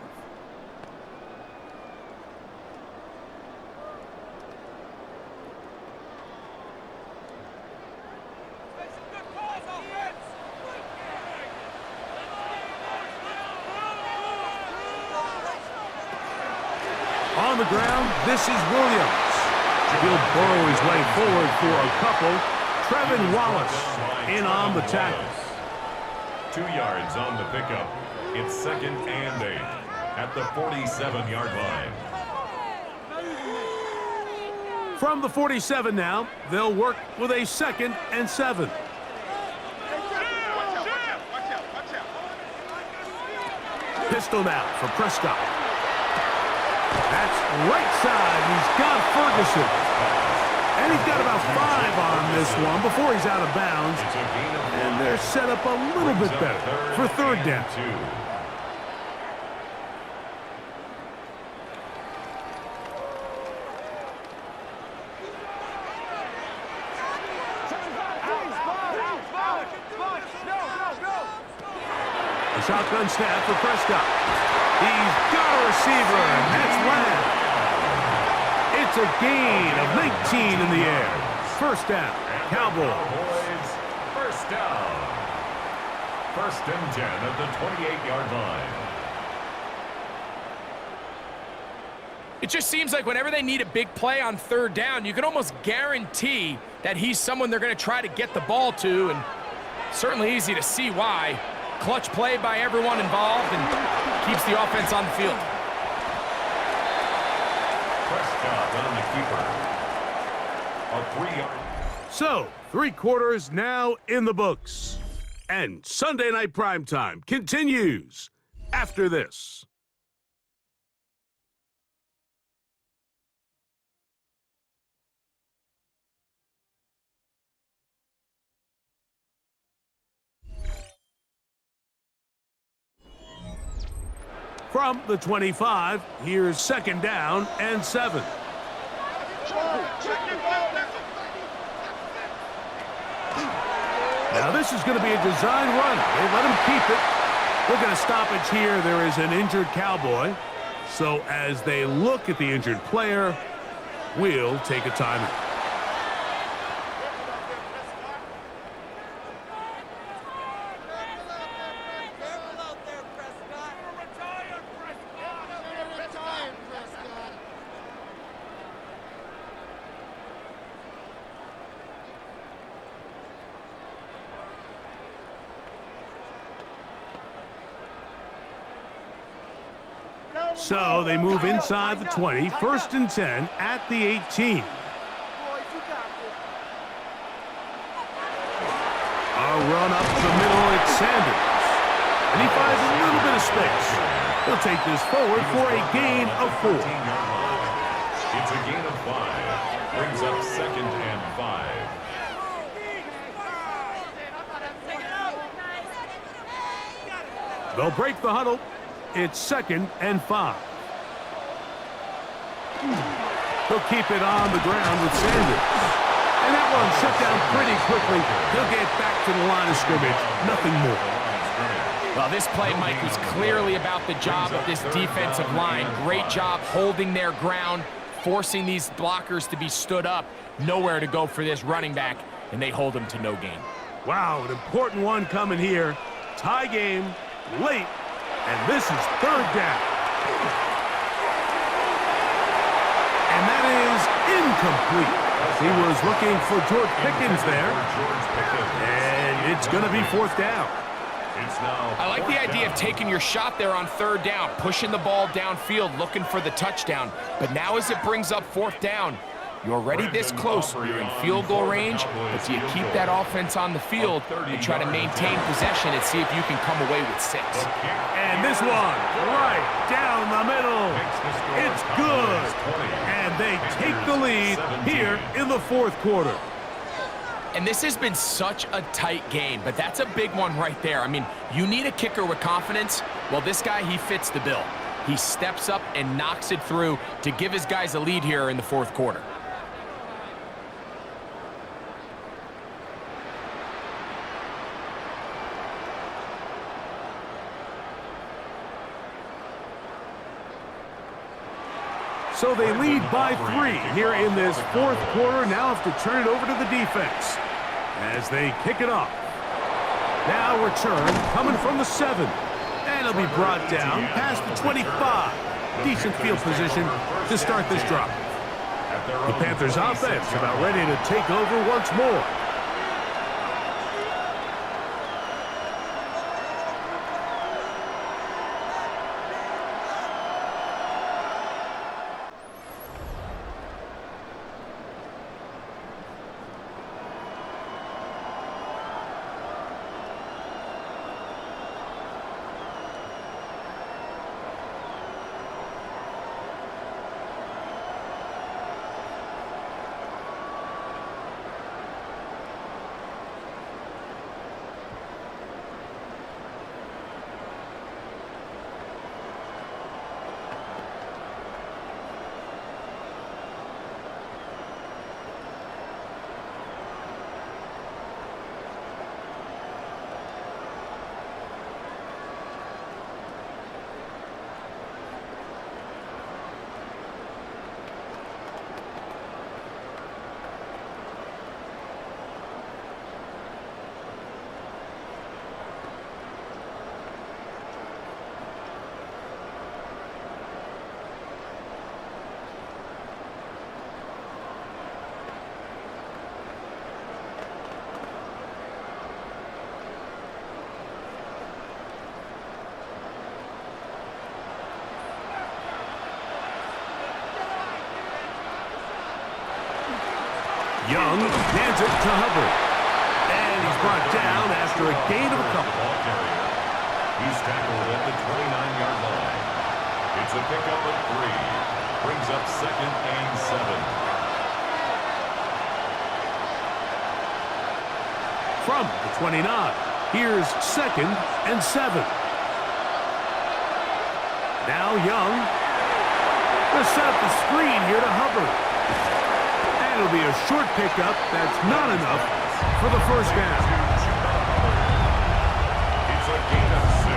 On the ground, this is Williams. He'll burrow his way forward for a couple. Trevin Wallace in on the tackle. 2 yards on the pickup. It's 2nd and 8 at the 47-yard line. From the 47 now, they'll work with a 2nd and 7. Pistol now for Prescott. That's right side. He's got Ferguson. And he's got about 5 on this one before he's out of bounds. And they're set up a little bit better for 3rd down. A shotgun snap for Prescott. He's got a receiver, and that's Lamb. It's a gain of 19 in the air. First down, Cowboys. First down. 1st and 10 at the 28-yard line. It just seems like whenever they need a big play on 3rd down, you can almost guarantee that he's someone they're going to try to get the ball to, and certainly easy to see why. Clutch play by everyone involved and keeps the offense on the field. Prescott on the keeper. A 3-yard. So, 3 quarters now in the books. And Sunday Night Primetime continues after this. From the 25, here's 2nd down and 7. Now this is going to be a design run. They let him keep it. Look at a stoppage here. There is an injured Cowboy. So as they look at the injured player, we'll take a timeout. So they move inside the 20, 1st and 10 at the 18. A run up the middle, it's Sanders. And he finds a little bit of space. He'll take this forward for a gain of 4. It's a gain of 5. Brings up 2nd and 5. They'll break the huddle. It's 2nd and 5. He'll keep it on the ground with Sanders. And that one shut down pretty quickly. He'll get back to the line of scrimmage. Nothing more. Well, this play, Mike, was clearly about the job of this defensive line. Great job holding their ground, forcing these blockers to be stood up. Nowhere to go for this running back, and they hold him to no gain. Wow, an important one coming here. Tie game, late, and this is 3rd down. And that is incomplete. He was looking for George Pickens there. And it's going to be 4th down. I like the idea of taking your shot there on 3rd down, pushing the ball downfield, looking for the touchdown. But now as it brings up 4th down, you're already this close. You're in field goal range, but do you keep that offense on the field and try to maintain possession and see if you can come away with 6? And this one, right down the middle. It's good. And they take the lead here in the 4th quarter. And this has been such a tight game, but that's a big one right there. I mean, you need a kicker with confidence. Well, this guy, he fits the bill. He steps up and knocks it through to give his guys a lead here in the 4th quarter. So they lead by 3 here in this 4th quarter. Now have to turn it over to the defense as they kick it off. Now return coming from the 7. And it'll be brought down past the 25. Decent field position to start this drive. The Panthers offense about ready to take over once more. Young hands it to Hubbard. And he's brought down after a gain of a couple. He's tackled at the 29-yard line. It's a pickup of 3. Brings up 2nd and 7. From the 29, here's 2nd and 7. Now Young. They'll set up the screen here to Hubbard. And it'll be a short pickup that's not enough for the first down. It's a gain of 6.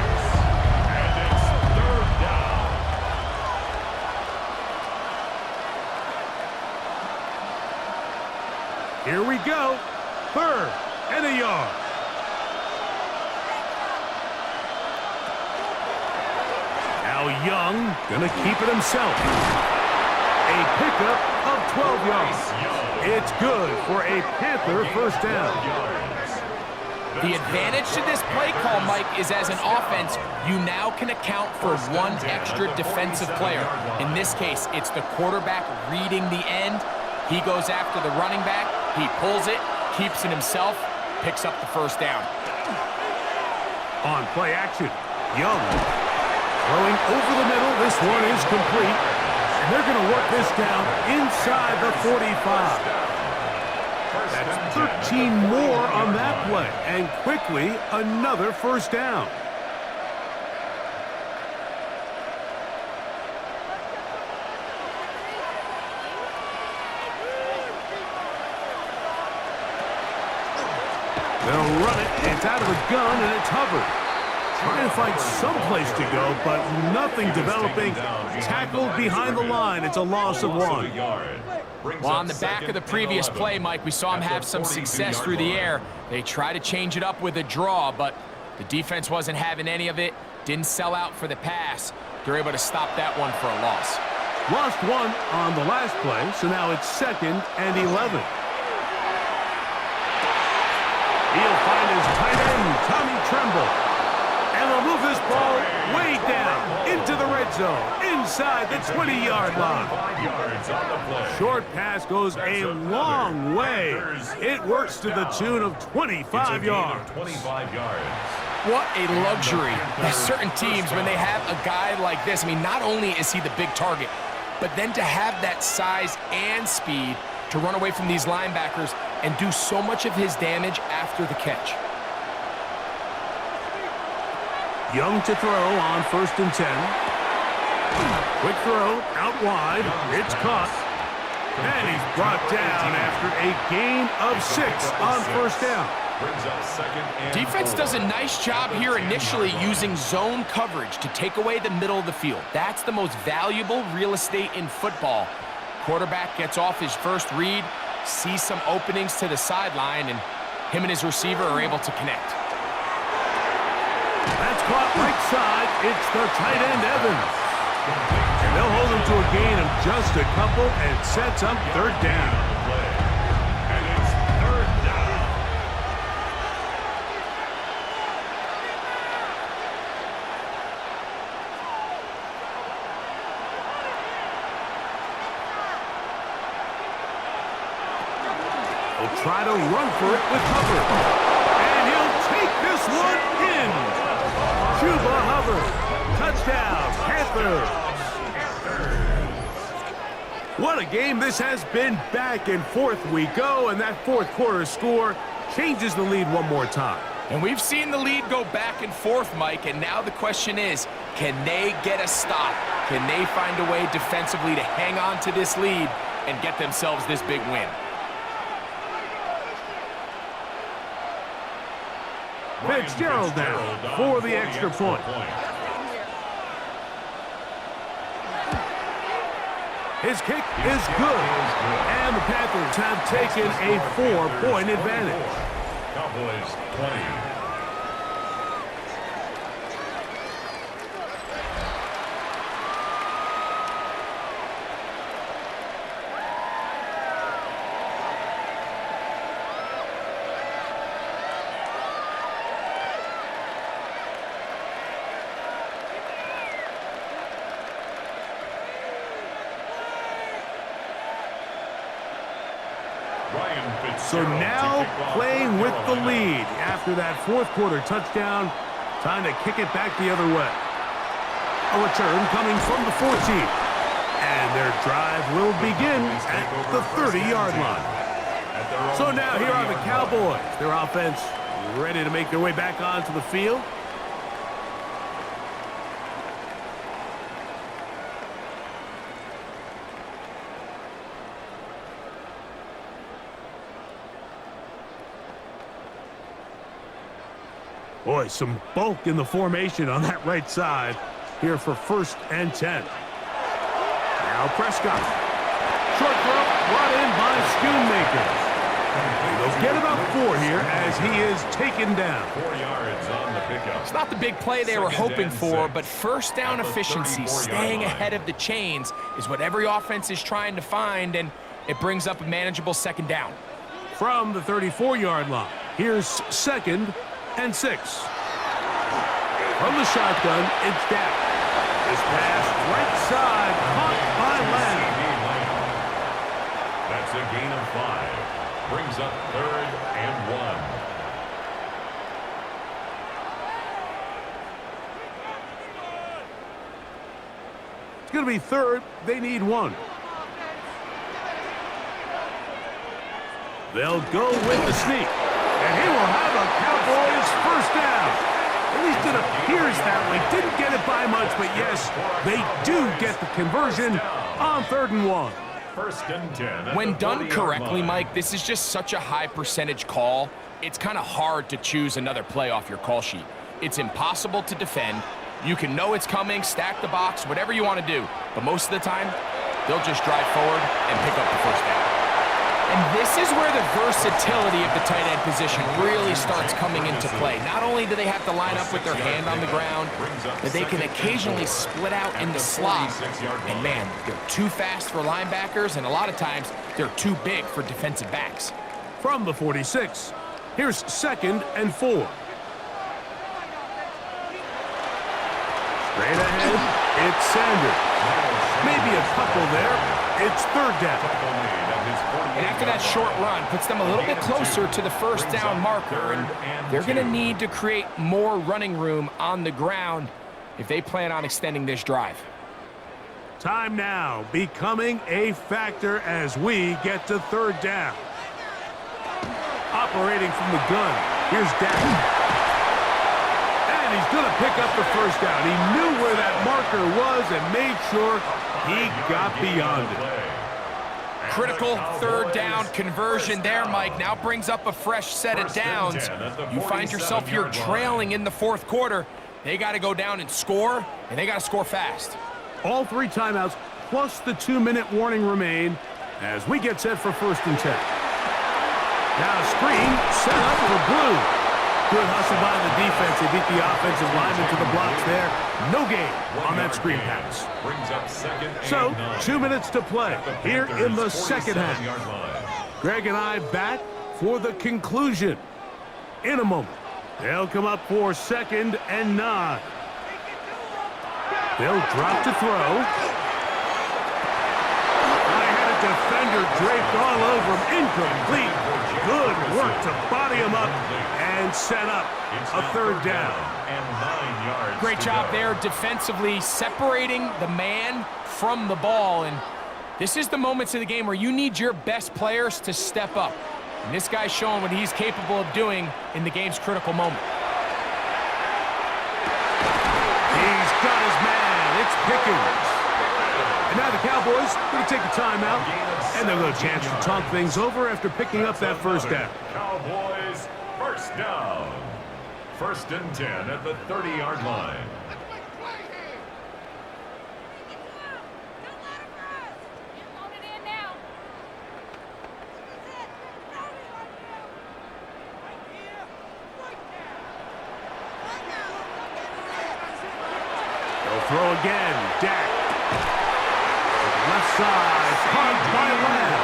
And it's 3rd down. Here we go. 3rd and a yard. Now Young gonna keep it himself. A pickup of 12 yards. It's good for a Panther first down. The advantage to this play call, Mike, is as an offense, you now can account for one extra defensive player. In this case, it's the quarterback reading the end. He goes after the running back. He pulls it, keeps it himself, picks up the first down. On play action, Young throwing over the middle. This one is complete. And they're going to work this down inside the 45. That's 13 more on that play. And quickly, another first down. They'll run it. It's out of the gun, and it's Hubbard. Trying to find some place to go, but nothing developing. Tackled behind the line. It's a loss of 1. Well, on the back of the previous play, Mike, we saw him have some success through the air. They try to change it up with a draw, but the defense wasn't having any of it. Didn't sell out for the pass. They're able to stop that one for a loss. Lost 1 on the last play, so now it's 2nd and 11. He'll find his tight end, Tommy Tremble. And they'll move this ball way down into the red zone, inside the 20-yard line. Short pass goes a long way. It works to the tune of 25 yards. What a luxury. There's certain teams, when they have a guy like this, I mean, not only is he the big target, but then to have that size and speed to run away from these linebackers and do so much of his damage after the catch. Young to throw on 1st and 10. Quick throw, out wide. It's caught. And he's brought down after a gain of 6 on 1st down. Defense does a nice job here initially using zone coverage to take away the middle of the field. That's the most valuable real estate in football. Quarterback gets off his first read, sees some openings to the sideline, and him and his receiver are able to connect. That's caught right side. It's the tight end, Evans. And they'll hold him to a gain of just a couple and sets up 3rd down. And it's 3rd down. He'll try to run for it with Hubbard. And he'll take this one in. Chuba Hubbard. Touchdown, Panthers. What a game this has been. Back and forth we go, and that 4th quarter score changes the lead one more time. And we've seen the lead go back and forth, Mike, and now the question is, can they get a stop? Can they find a way defensively to hang on to this lead and get themselves this big win? Fitzgerald now for the extra point. His kick is good. And the Panthers have taken a 4-point advantage. Cowboys 20. So now playing with the lead after that fourth quarter touchdown, time to kick it back the other way. A return coming from the 14. And their drive will begin at the 30-yard line. So now here are the Cowboys. Their offense ready to make their way back onto the field. Boy, some bulk in the formation on that right side here for 1st and 10. Now Prescott. Short throw brought in by Schoonmaker. They'll get about 4 here as he is taken down. 4 yards on the pickup. It's not the big play they were hoping for, but first down efficiency, staying ahead of the chains, is what every offense is trying to find, and it brings up a manageable 2nd down. From the 34-yard line, here's 2nd and 6. From the shotgun, it's down. This pass right side, caught by Lamb. That's a gain of 5. Brings up 3rd and 1. It's going to be 3rd. They need 1. They'll go with the sneak. And he will have a Cowboys 1st down. At least it appears that way. Didn't get it by much, but yes, they do get the conversion on 3rd and 1. 1st and 10. When done correctly, Mike, this is just such a high percentage call. It's kind of hard to choose another play off your call sheet. It's impossible to defend. You can know it's coming, stack the box, whatever you want to do. But most of the time, they'll just drive forward and pick up the 1st down. And this is where the versatility of the tight end position really starts coming into play. Not only do they have to line up with their hand on the ground, but they can occasionally split out in the slot. And man, they're too fast for linebackers, and a lot of times they're too big for defensive backs. From the 46, here's 2nd and 4. Straight ahead, it's Sanders. Maybe a couple there. It's 3rd down. And after that short run, puts them a little bit closer to the 1st down marker, and they're going to need to create more running room on the ground if they plan on extending this drive. Time now becoming a factor as we get to 3rd down. Operating from the gun, here's Dak. And he's going to pick up the 1st down. He knew where that marker was and made sure he got beyond it. Critical 3rd down conversion there, Mike. Now brings up a fresh set of downs. You find yourself here trailing in the 4th quarter. They got to go down and score, and they got to score fast. All 3 timeouts plus the 2-minute warning remain as we get set for 1st and 10. Now a screen set up for Blue. Good hustle by the defense. They beat the offensive lineman to the blocks there. No gain on that screen pass. So, 2 minutes to play here in the 2nd half. Greg and I back for the conclusion in a moment. They'll come up for 2nd and 9. They'll drop to throw. I had a defender draped all over him. Incomplete. Good work to body him up and set up a 3rd down. Great job there defensively, separating the man from the ball. And this is the moments of the game where you need your best players to step up. And this guy's showing what he's capable of doing in the game's critical moment. He's got his man. It's Pickens. And now the Cowboys going to take a timeout, and they'll get a chance to talk things over after picking up that 1st down. Cowboys 1st down. 1st and 10 at the 30-yard line. They'll throw again. Dak. Left side, caught by Lamb.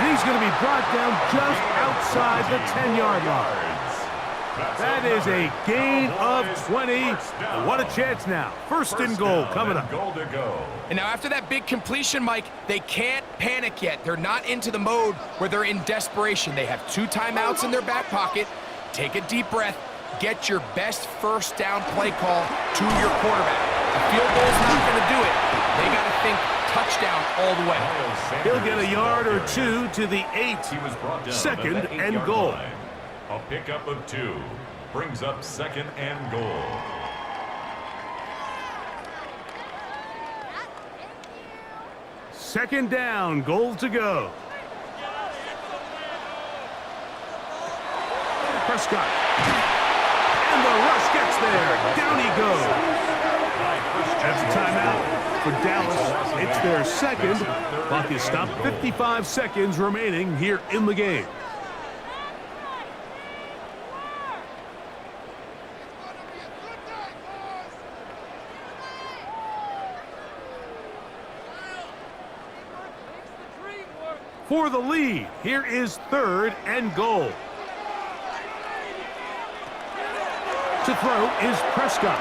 And he's going to be brought down just outside the 10-yard line. That is a gain of 20. And what a chance now. First and goal coming up. Goal to go. And now after that big completion, Mike, they can't panic yet. They're not into the mode where they're in desperation. They have 2 timeouts in their back pocket. Take a deep breath. Get your best first down play call to your quarterback. A field goal's not going to do it. They got to think touchdown all the way. He'll get a yard or 2 to the 8. He was brought down Second at the and 8-yard goal. line. A pickup of 2 brings up second and goal. Second down, goal to go. Prescott. And the rush gets there. Down he goes. That's a timeout for Dallas. It's their second. Clock is stopped. 55 seconds remaining here in the game. For the lead, here is third and goal. To throw is Prescott.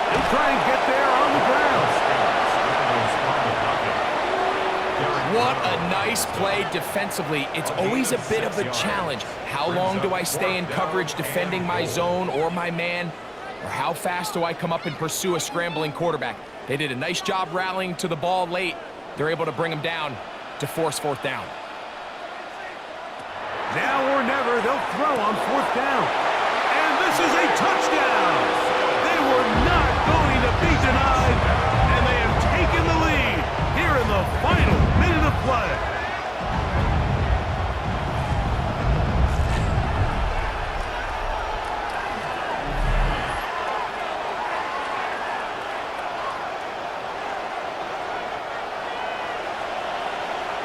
He'll try and get there on the ground. What a nice play defensively. It's always a bit of a challenge. How long do I stay in coverage defending my zone or my man? Or how fast do I come up and pursue a scrambling quarterback? They did a nice job rallying to the ball late. They're able to bring him down to force fourth down. Now or never, they'll throw on fourth down. And this is a touchdown. They were not going to be denied, and they have taken the lead here in the final minute of play.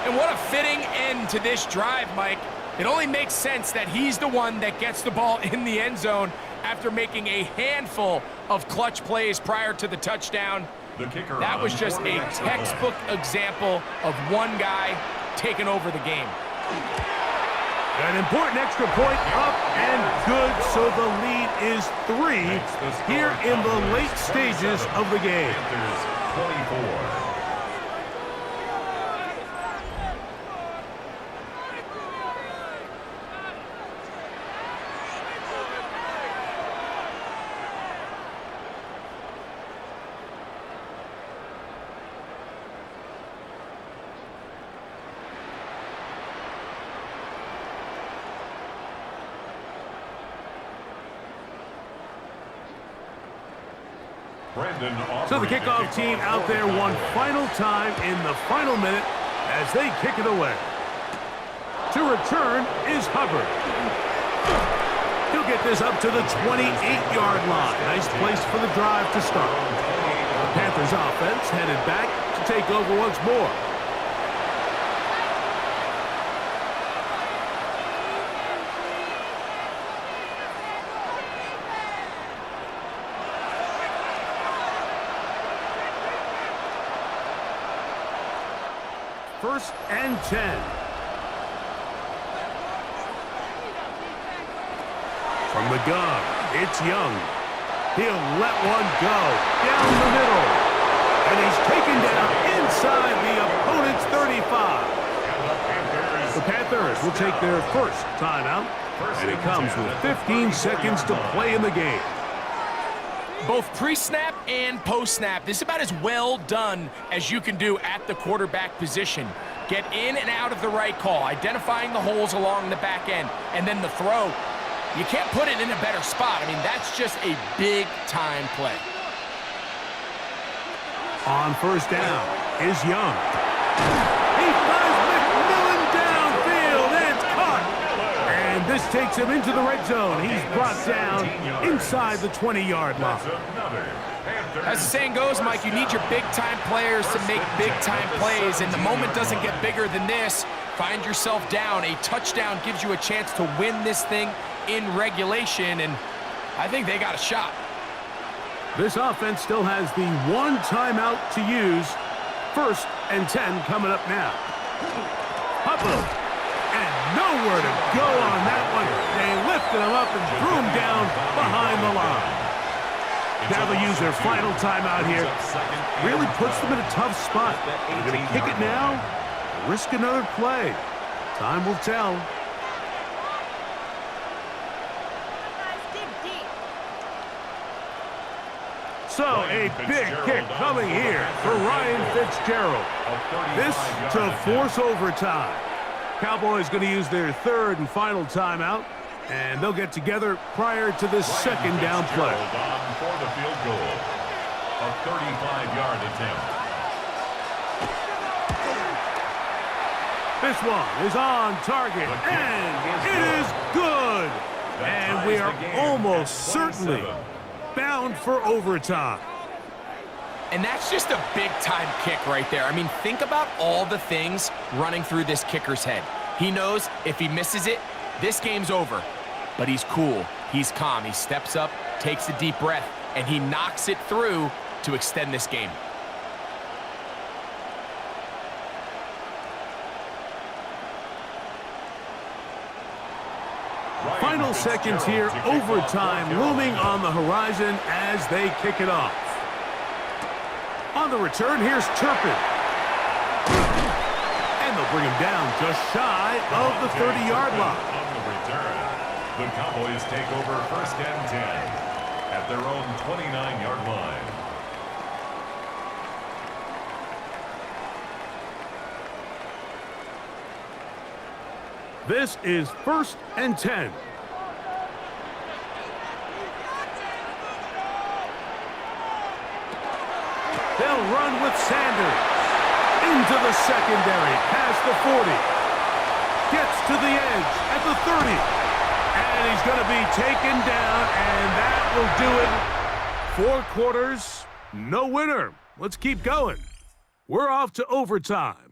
And what a fitting end to this drive, Mike. It only makes sense that he's the one that gets the ball in the end zone after making a handful of clutch plays prior to the touchdown. The kicker That was just a textbook example of one guy taking over the game. An important extra point up and good, so the lead is 3 here in the late stages of the game. Panthers 24. So the kickoff team out there one final time in the final minute as they kick it away. To return is Hubbard. He'll get this up to the 28-yard line. Nice place for the drive to start. The Panthers offense headed back to take over once more. First and 10. From the gun, it's Young. He'll let one go down the middle. And he's taken down inside the opponent's 35. The Panthers will take their first timeout. And it comes with 15 seconds to play in the game. Both pre-snap and post-snap, this is about as well done as you can do at the quarterback position. Get in and out of the right call, identifying the holes along the back end, and then the throw. You can't put it in a better spot. I mean, that's just a big-time play. On first down is Young. He finds McMillan downfield, and it's caught. And this takes him into the red zone. He's brought down inside the 20-yard line. As the saying goes, Mike, you need your big-time players to make big-time plays, and the moment doesn't get bigger than this. Find yourself down. A touchdown gives you a chance to win this thing in regulation, and I think they got a shot. This offense still has the one timeout to use. First and 10 coming up now. Hubbard. And nowhere to go on that one. They lift lifted him up and threw him down behind the line. Now they'll use their final timeout here. Really puts them in a tough spot. They're going to kick it now, risk another play. Time will tell. So, a big kick coming here for Ryan Fitzgerald. This to force overtime. Cowboys going to use their third and final timeout, and they'll get together prior to this second down play. For the field goal, a 35-yard attempt. This one is on target, and it is good. And we are almost certainly bound for overtime. And that's just a big-time kick right there. I mean, think about all the things running through this kicker's head. He knows if he misses it, this game's over. But he's cool. He's calm. He steps up, takes a deep breath, and he knocks it through to extend this game. Final seconds here, overtime looming on the horizon as they kick it off. On the return, here's Turpin. And they'll bring him down just shy of the 30-yard line. On the return, the Cowboys take over first and 10 at their own 29-yard line. This is first and 10. They'll run with Sanders. Into the secondary, past the 40. Gets to the edge at the 30. And he's going to be taken down, and that will do it. 4 quarters, no winner. Let's keep going. We're off to overtime.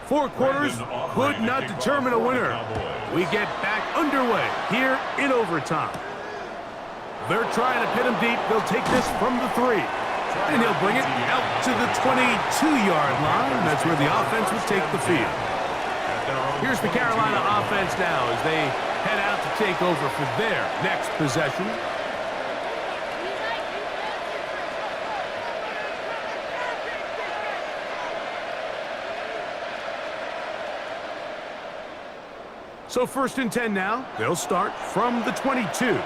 Four quarters could not determine a winner. We get back underway here in overtime. They're trying to pin him deep. They'll take this from the 3. And he'll bring it out to the 22-yard line. That's where the offense will take the field. Here's the Carolina offense now as they head out to take over for their next possession. So first and 10 now. They'll start from the 22. Now,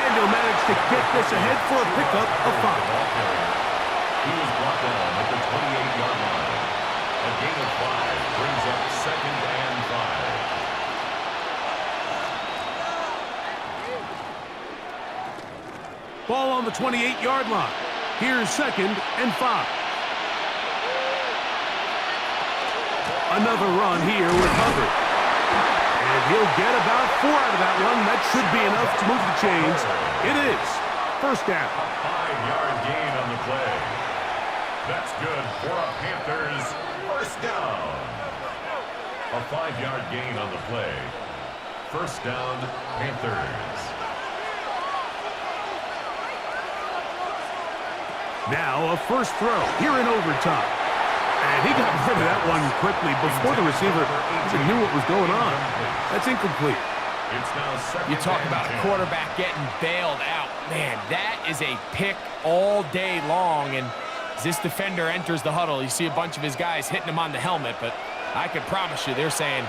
and he'll manage to get this ahead for a pickup of 5. He was brought down at the 28-yard line. A gain of 5 brings up second and 5. Ball on the 28-yard line. Here's second and 5. Another run here with Hubbard. And he'll get about 4 out of that one. That should be enough to move the chains. It is. First down. A 5-yard gain on the play. That's good for a Panthers first down. A 5-yard gain on the play. First down, Panthers. Now a first throw here in overtime. And he got rid of that one quickly before the receiver even knew what was going on. That's incomplete. It's now second. You talk and about a 10. quarterback getting bailed out. Man, that is a pick all day long. And as this defender enters the huddle, you see a bunch of his guys hitting him on the helmet. But I can promise you, they're saying,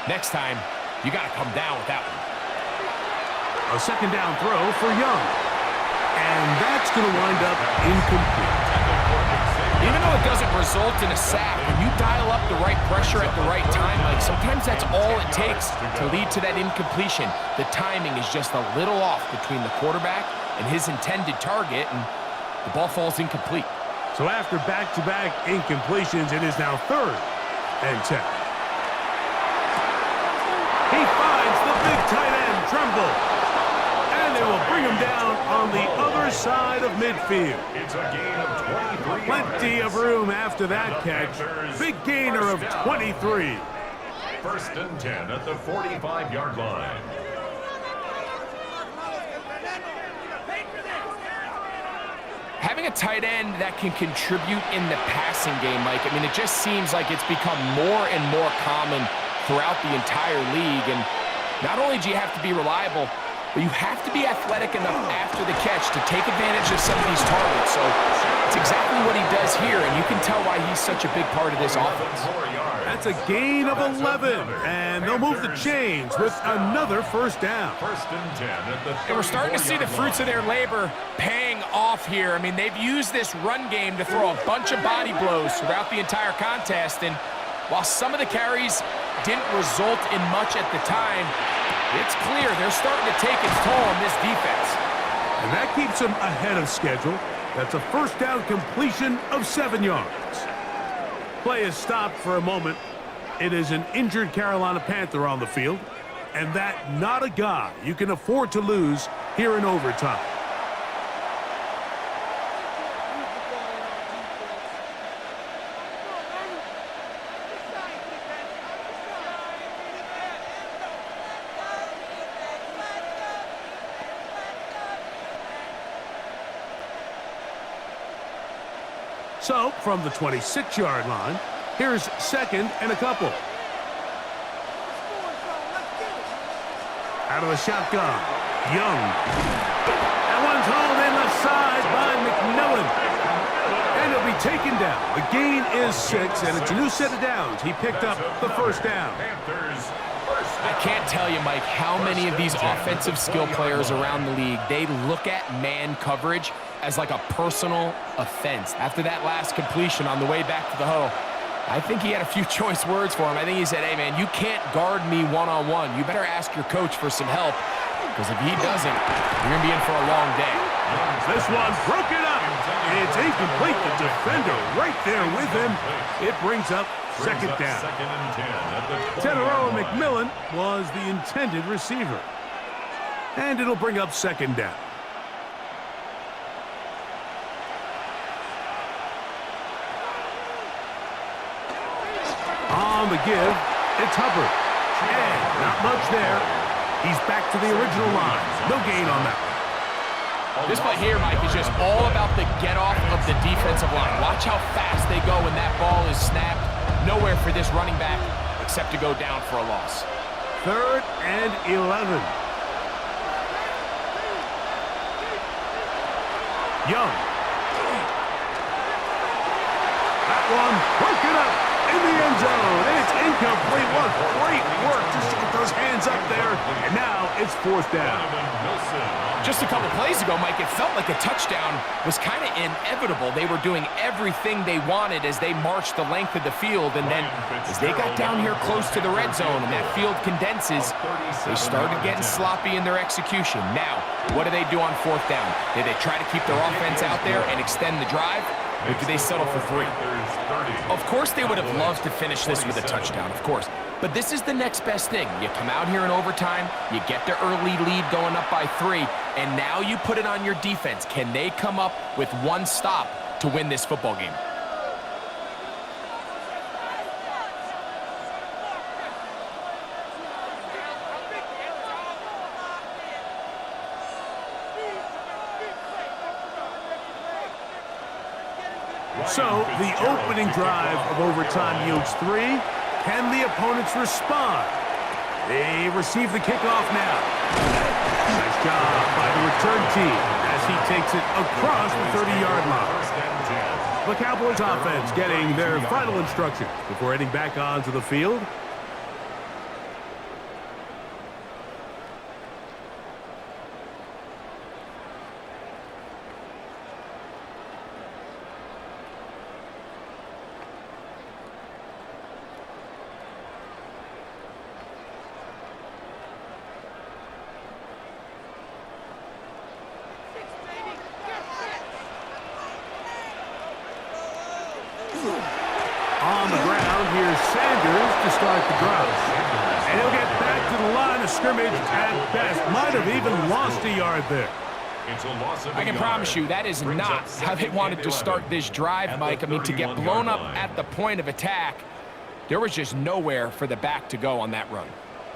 next time, you got to come down with that one. A second down throw for Young. And that's going to wind up incomplete. Even though it doesn't result in a sack, when you dial up the right pressure at the right time, like sometimes that's all it takes to lead to that incompletion. The timing is just a little off between the quarterback and his intended target, and the ball falls incomplete. So after back-to-back incompletions, it is now 3rd and 10. He finds the big tight end, Tremble. And they will bring him down on the other side of midfield. It's a gain of 23 Plenty of room after that catch. Big gainer of 23. 1st and 10 at the 45-yard line. Having a tight end that can contribute in the passing game, Mike, I mean, it just seems like it's become more and more common throughout the entire league. And not only do you have to be reliable, but you have to be athletic enough after the catch to take advantage of some of these targets. So it's exactly what he does here, and you can tell why he's such a big part of this offense. That's a gain of 11, and they'll move the chains with another 1st down. 1st and 10 at the 34-yard line. And we're starting to see the fruits of their labor paying off here. I mean, they've used this run game to throw a bunch of body blows throughout the entire contest, and while some of the carries didn't result in much at the time, it's clear they're starting to take its toll on this defense. And that keeps them ahead of schedule. That's a 1st down completion of 7 yards. Play is stopped for a moment. It is an injured Carolina Panther on the field, and that not a guy you can afford to lose here in overtime. So, from the 26-yard line, here's 2nd and a couple. Out of the shotgun, Young. That one's hauled in left side by McMillan. And he'll be taken down. The gain is 6, and it's a new set of downs. He picked up the 1st down. I can't tell you, Mike, how many of these offensive skill players around the league, they look at man coverage as like a personal offense. After that last completion on the way back to the huddle, I think he had a few choice words for him. I think he said, hey, man, you can't guard me one-on-one. You better ask your coach for some help, because if he doesn't, you're going to be in for a long day. This one broken up. It's incomplete. The defender right there with him. It brings up 2nd down. 2nd and 10 at the 20-yard Tenero line. McMillan was the intended receiver. And it'll bring up 2nd down. On the give, it's Hubbard. And not much there. He's back to the original line. No gain on that one. This play here, Mike, is just all about the get-off of the defensive line. Watch how fast they go when that ball is snapped. Nowhere for this running back except to go down for a loss. 3rd and 11. Young. That one broken up in the end zone. It's incomplete. What great work just to get those hands up there. And now it's 4th down. Just a couple plays ago, Mike, it felt like a touchdown was kind of inevitable. They were doing everything they wanted as they marched the length of the field, and then as they got down here close to the red zone and that field condenses, they started getting sloppy in their execution. Now, what do they do on 4th down? Do they try to keep their offense out there and extend the drive, or do they settle for 3? Of course they would have loved to finish this with a touchdown, of course. But this is the next best thing. You come out here in overtime, you get the early lead going up by 3, and now you put it on your defense. Can they come up with one stop to win this football game? So the opening drive of overtime yields 3. Can the opponents respond? They receive the kickoff now. Nice job by the return team as he takes it across the 30-yard line. The Cowboys offense getting their final instructions before heading back onto the field. to start the drive. And he'll get back to the line of scrimmage at best. Might have even lost a yard there. It's a loss of a I can yard. promise you that is Brings not up how second they wanted and to 11 start this drive, at Mike. the I mean, to get 31-yard blown up line. at the point of attack, there was just nowhere for the back to go on that run.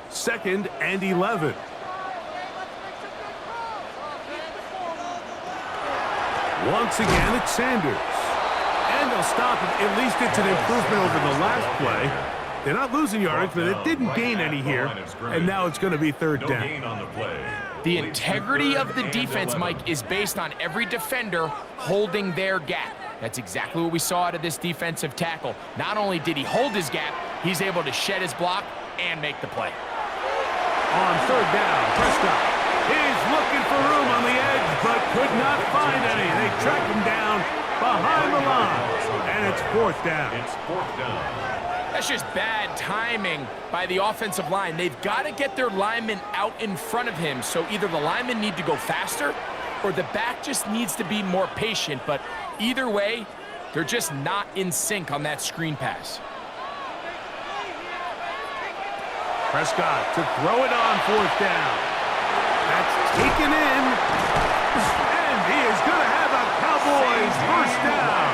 2nd and 11. Once again, it's Sanders. And they'll stop it. At least it's an improvement over the last play. They're not losing yardage, but it didn't gain any here. And now it's going to be 3rd No down. gain on the play. The Leads to integrity 3rd of the and defense, 11. Mike, is based on every defender holding their gap. That's exactly what we saw out of this defensive tackle. Not only did he hold his gap, he's able to shed his block and make the play. On 3rd down, Prescott is looking for room on the edge, but could not find any. They track him down behind the line, and it's 4th down. It's 4th down. That's just bad timing by the offensive line. They've got to get their linemen out in front of him, so either the linemen need to go faster or the back just needs to be more patient, but either way, they're just not in sync on that screen pass. Prescott to throw it on 4th down. That's taken in, and he is going to have a Cowboys 1st down.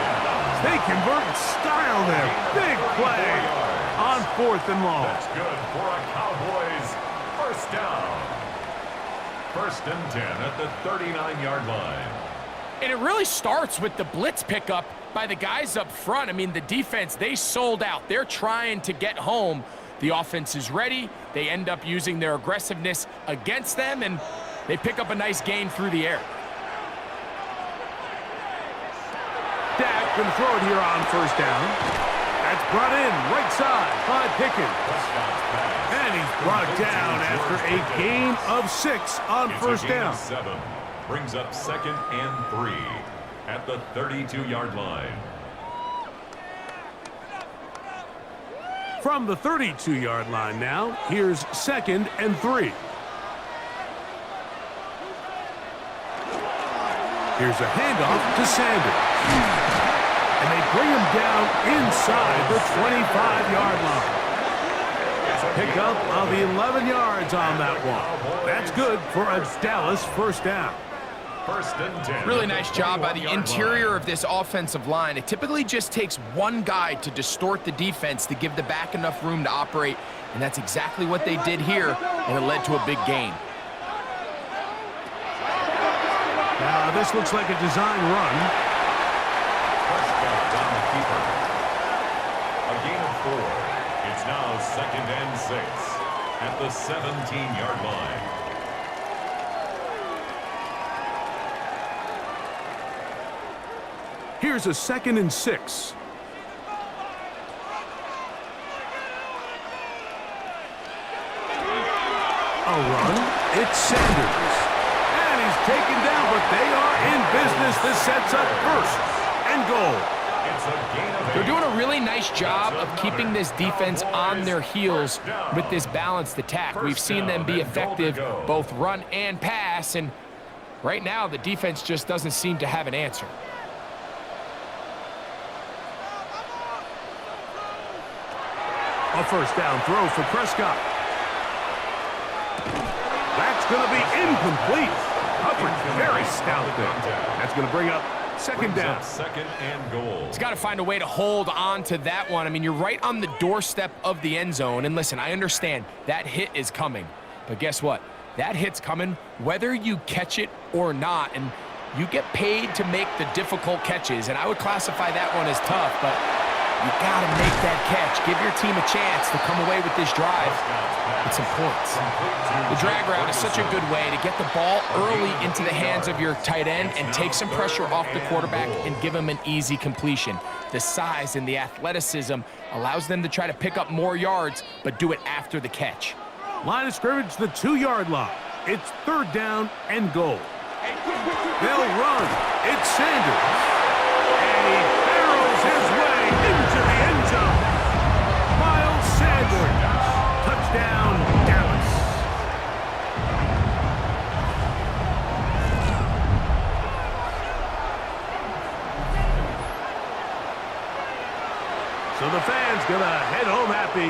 They convert in style there. Big play on 4th and long. That's good for a Cowboys 1st down. 1st and 10 at the 39-yard line. And it really starts with the blitz pickup by the guys up front. I mean, the defense, they sold out. They're trying to get home. The offense is ready. They end up using their aggressiveness against them, and they pick up a nice gain through the air. Dak can throw it here on 1st down. That's brought in right side by Pickens. And he's brought down after a gain of 6 on It's 1st a gain down. of 7. Brings up 2nd and 3 at the 32-yard line. From the 32-yard line now, here's 2nd and 3. Here's a handoff to Sanders. And they bring him down inside the 25-yard line. Pickup of 11 yards on that one. That's good for a Dallas 1st down. 1st and 10. Really nice job by the interior of this offensive line. It typically just takes one guy to distort the defense to give the back enough room to operate, and that's exactly what they did here, and it led to a big gain. Now, this looks like a design run. Prescott on the keeper. A gain of 4. It's now 2nd and 6 at the 17-yard line. Here's a 2nd and 6. A run. It's Sanders. And he's taken down, but they are in business. This sets up 1st and goal. It's a gain of 8. They're doing a really nice job of keeping this defense on their heels with this balanced attack. We've seen them be effective both run and pass, and right now the defense just doesn't seem to have an answer. A 1st down throw for Prescott. That's going to be incomplete. Coverage very stout there. That's going to bring up 2nd down. 2nd and goal. He's got to find a way to hold on to that one. I mean, you're right on the doorstep of the end zone. And listen, I understand that hit is coming. But guess what? That hit's coming whether you catch it or not. And you get paid to make the difficult catches. And I would classify that one as tough, but you got to make that catch. Give your team a chance to come away with this drive with some points. The drag route is such a good way to get the ball early into the hands of your tight end and take some pressure off the quarterback and give him an easy completion. The size and the athleticism allows them to try to pick up more yards, but do it after the catch. Line of scrimmage, the 2-yard line. It's 3rd down and goal. They'll run. It's Sanders. And he barrels his way into the end zone. Miles Sanders. Touchdown, Dallas. So the fans gonna head home happy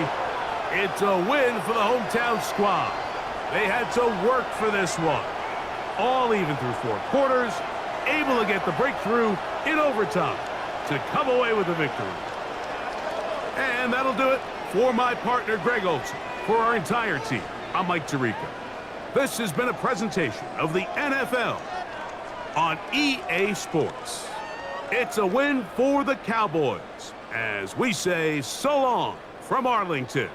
It's a win for the hometown squad. They had to work for this one. All even through 4 quarters, able to get the breakthrough in overtime to come away with a victory. And that'll do it for my partner, Greg Olson. For our entire team, I'm Mike Tirico. This has been a presentation of the NFL on EA Sports. It's a win for the Cowboys, as we say so long from Arlington.